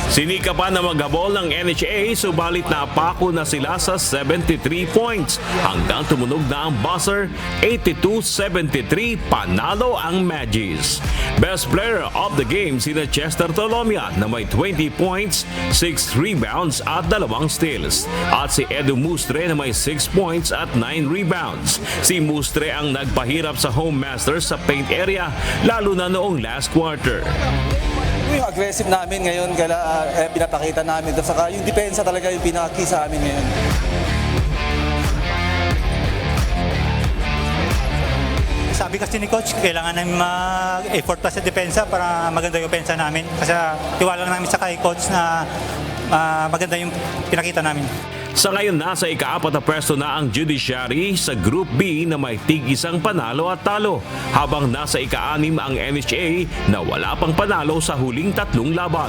Sinika pa na maghabol ng NHA, subalit napako na sila sa 73 points hanggang tumunog na ang buzzer. 82-73, panalo ang Magis. Best player of the game sina Chester Tolomia na may 20 points, 6 rebounds at 2 steals. At si Edu Mustre na may 6 points at 9 rebounds. Si Mustre ang nagpahirap sa home masters sa paint area, lalo na noong last quarter. Yung aggressive namin ngayon, pinapakita namin. Saka yung depensa talaga yung pinaka-key sa amin ngayon. Sabi kasi ni Coach, kailangan namin mag-effort pa sa depensa para maganda yung pensa namin. Kasi tiwala namin sa kay Coach na maganda yung pinakita namin. Sa ngayon, nasa ika-4 na pwesto na ang Judiciary sa Group B na may tig-isang panalo at talo, habang nasa ika-6 ang NHA na wala pang panalo sa huling 3 laban.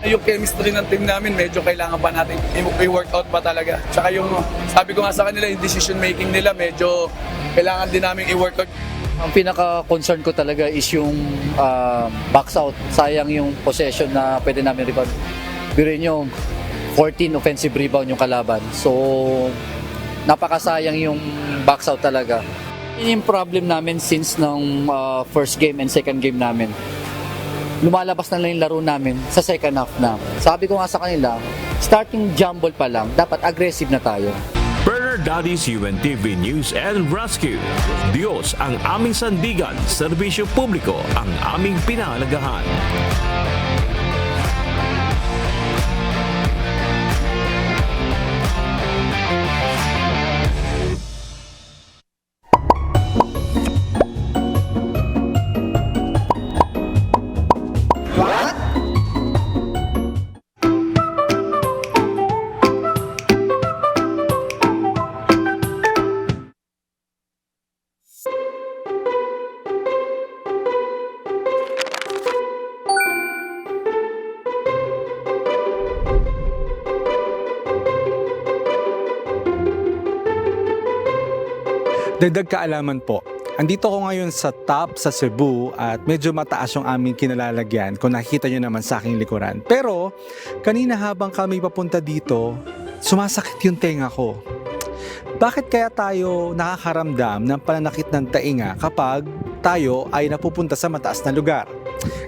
Yung chemistry ng team namin, medyo kailangan pa natin i-workout pa talaga. Tsaka yung, sabi ko nga sa kanila, yung decision making nila, medyo kailangan din namin i-workout. Ang pinaka-concern ko talaga is yung box out. Sayang yung possession na pwede namin rebound. Biruin nyo, 14 offensive rebound yung kalaban. So, napakasayang yung box out talaga. Yun yung problem namin since ng first game and second game namin. Lumalabas na lang yung laro namin sa second half na. Sabi ko nga sa kanila, starting jumble pa lang, dapat aggressive na tayo. Bernard Daddy's UNTV News and Rescue. Diyos ang aming sandigan, serbisyo publiko ang aming pinahalagahan. Dagdag kaalaman po, andito ko ngayon sa top sa Cebu at medyo mataas yung aming kinalalagyan kung nakikita nyo naman sa aking likuran. Pero kanina habang kami papunta dito, sumasakit yung tenga ko. Bakit kaya tayo nakakaramdam ng pananakit ng tainga kapag tayo ay napupunta sa mataas na lugar?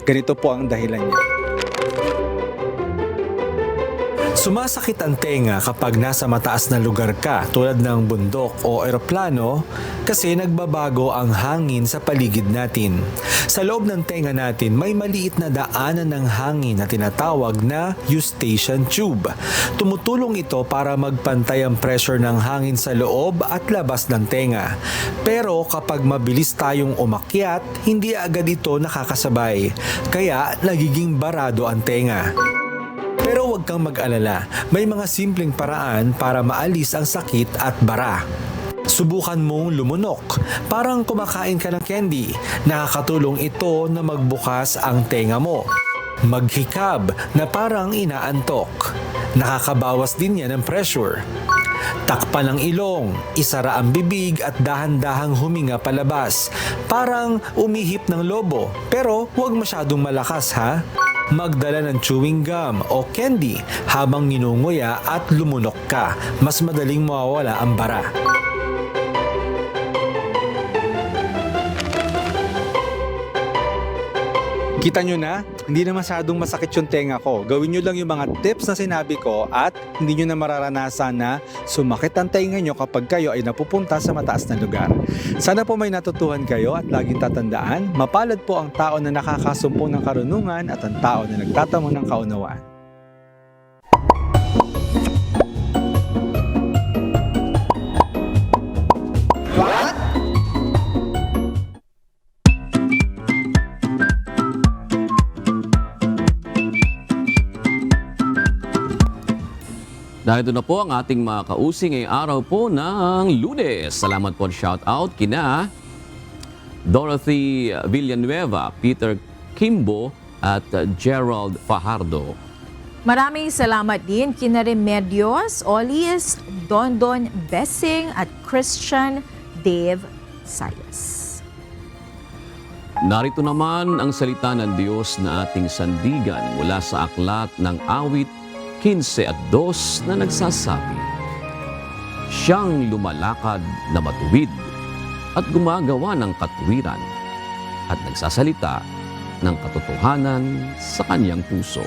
Ganito po ang dahilan niya. Sumasakit ang tenga kapag nasa mataas na lugar ka tulad ng bundok o eroplano kasi nagbabago ang hangin sa paligid natin. Sa loob ng tenga natin may maliit na daanan ng hangin na tinatawag na eustachian tube. Tumutulong ito para magpantay ang pressure ng hangin sa loob at labas ng tenga. Pero kapag mabilis tayong umakyat, hindi agad ito nakakasabay. Kaya nagiging barado ang tenga. Pero huwag kang mag-alala, may mga simpleng paraan para maalis ang sakit at bara. Subukan mong lumunok, parang kumakain ka ng candy. Nakakatulong ito na magbukas ang tenga mo. Maghikab na parang inaantok. Nakakabawas din yan ng pressure. Takpan ang ilong, isara ang bibig at dahan-dahang huminga palabas. Parang umihip ng lobo, pero huwag masyadong malakas ha. Magdala ng chewing gum o candy habang nginunguya at lumunok ka. Mas madaling mawawala ang bara. Kita nyo na, hindi na masyadong masakit yung tenga ko. Gawin nyo lang yung mga tips na sinabi ko at hindi nyo na mararanasan na sumakit ang tenga nyo kapag kayo ay napupunta sa mataas na lugar. Sana po may natutuhan kayo at laging tatandaan, mapalad po ang tao na nakakasumpong ng karunungan at ang tao na nagtatamo ng kaunawaan. Dahil na po ang ating mga kausing ngayong araw po ng Lunes. Salamat po at shout out kina Dorothy Villanueva, Peter Kimbo at Gerald Fajardo. Maraming salamat din kina Remedios, Olis, Dondon Bessing at Christian Dave Silas. Narito naman ang salita ng Diyos na ating sandigan mula sa aklat ng awit 15 at 2 na nagsasabi, "Siyang lumalakad na matuwid at gumagawa ng katuwiran at nagsasalita ng katotohanan sa kanyang puso."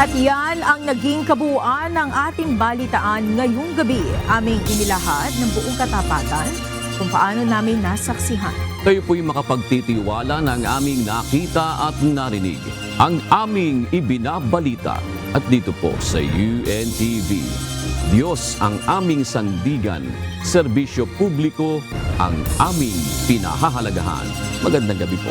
At yan ang naging kabuuan ng ating balitaan ngayong gabi. Aming inilahad ng buong katapatan kung paano namin nasaksihan. Kayo po'y makapagtitiwala ng aming nakita at narinig, ang aming ibinabalita. At dito po sa UNTV, Diyos ang aming sandigan, serbisyo publiko ang aming pinahahalagahan. Magandang gabi po.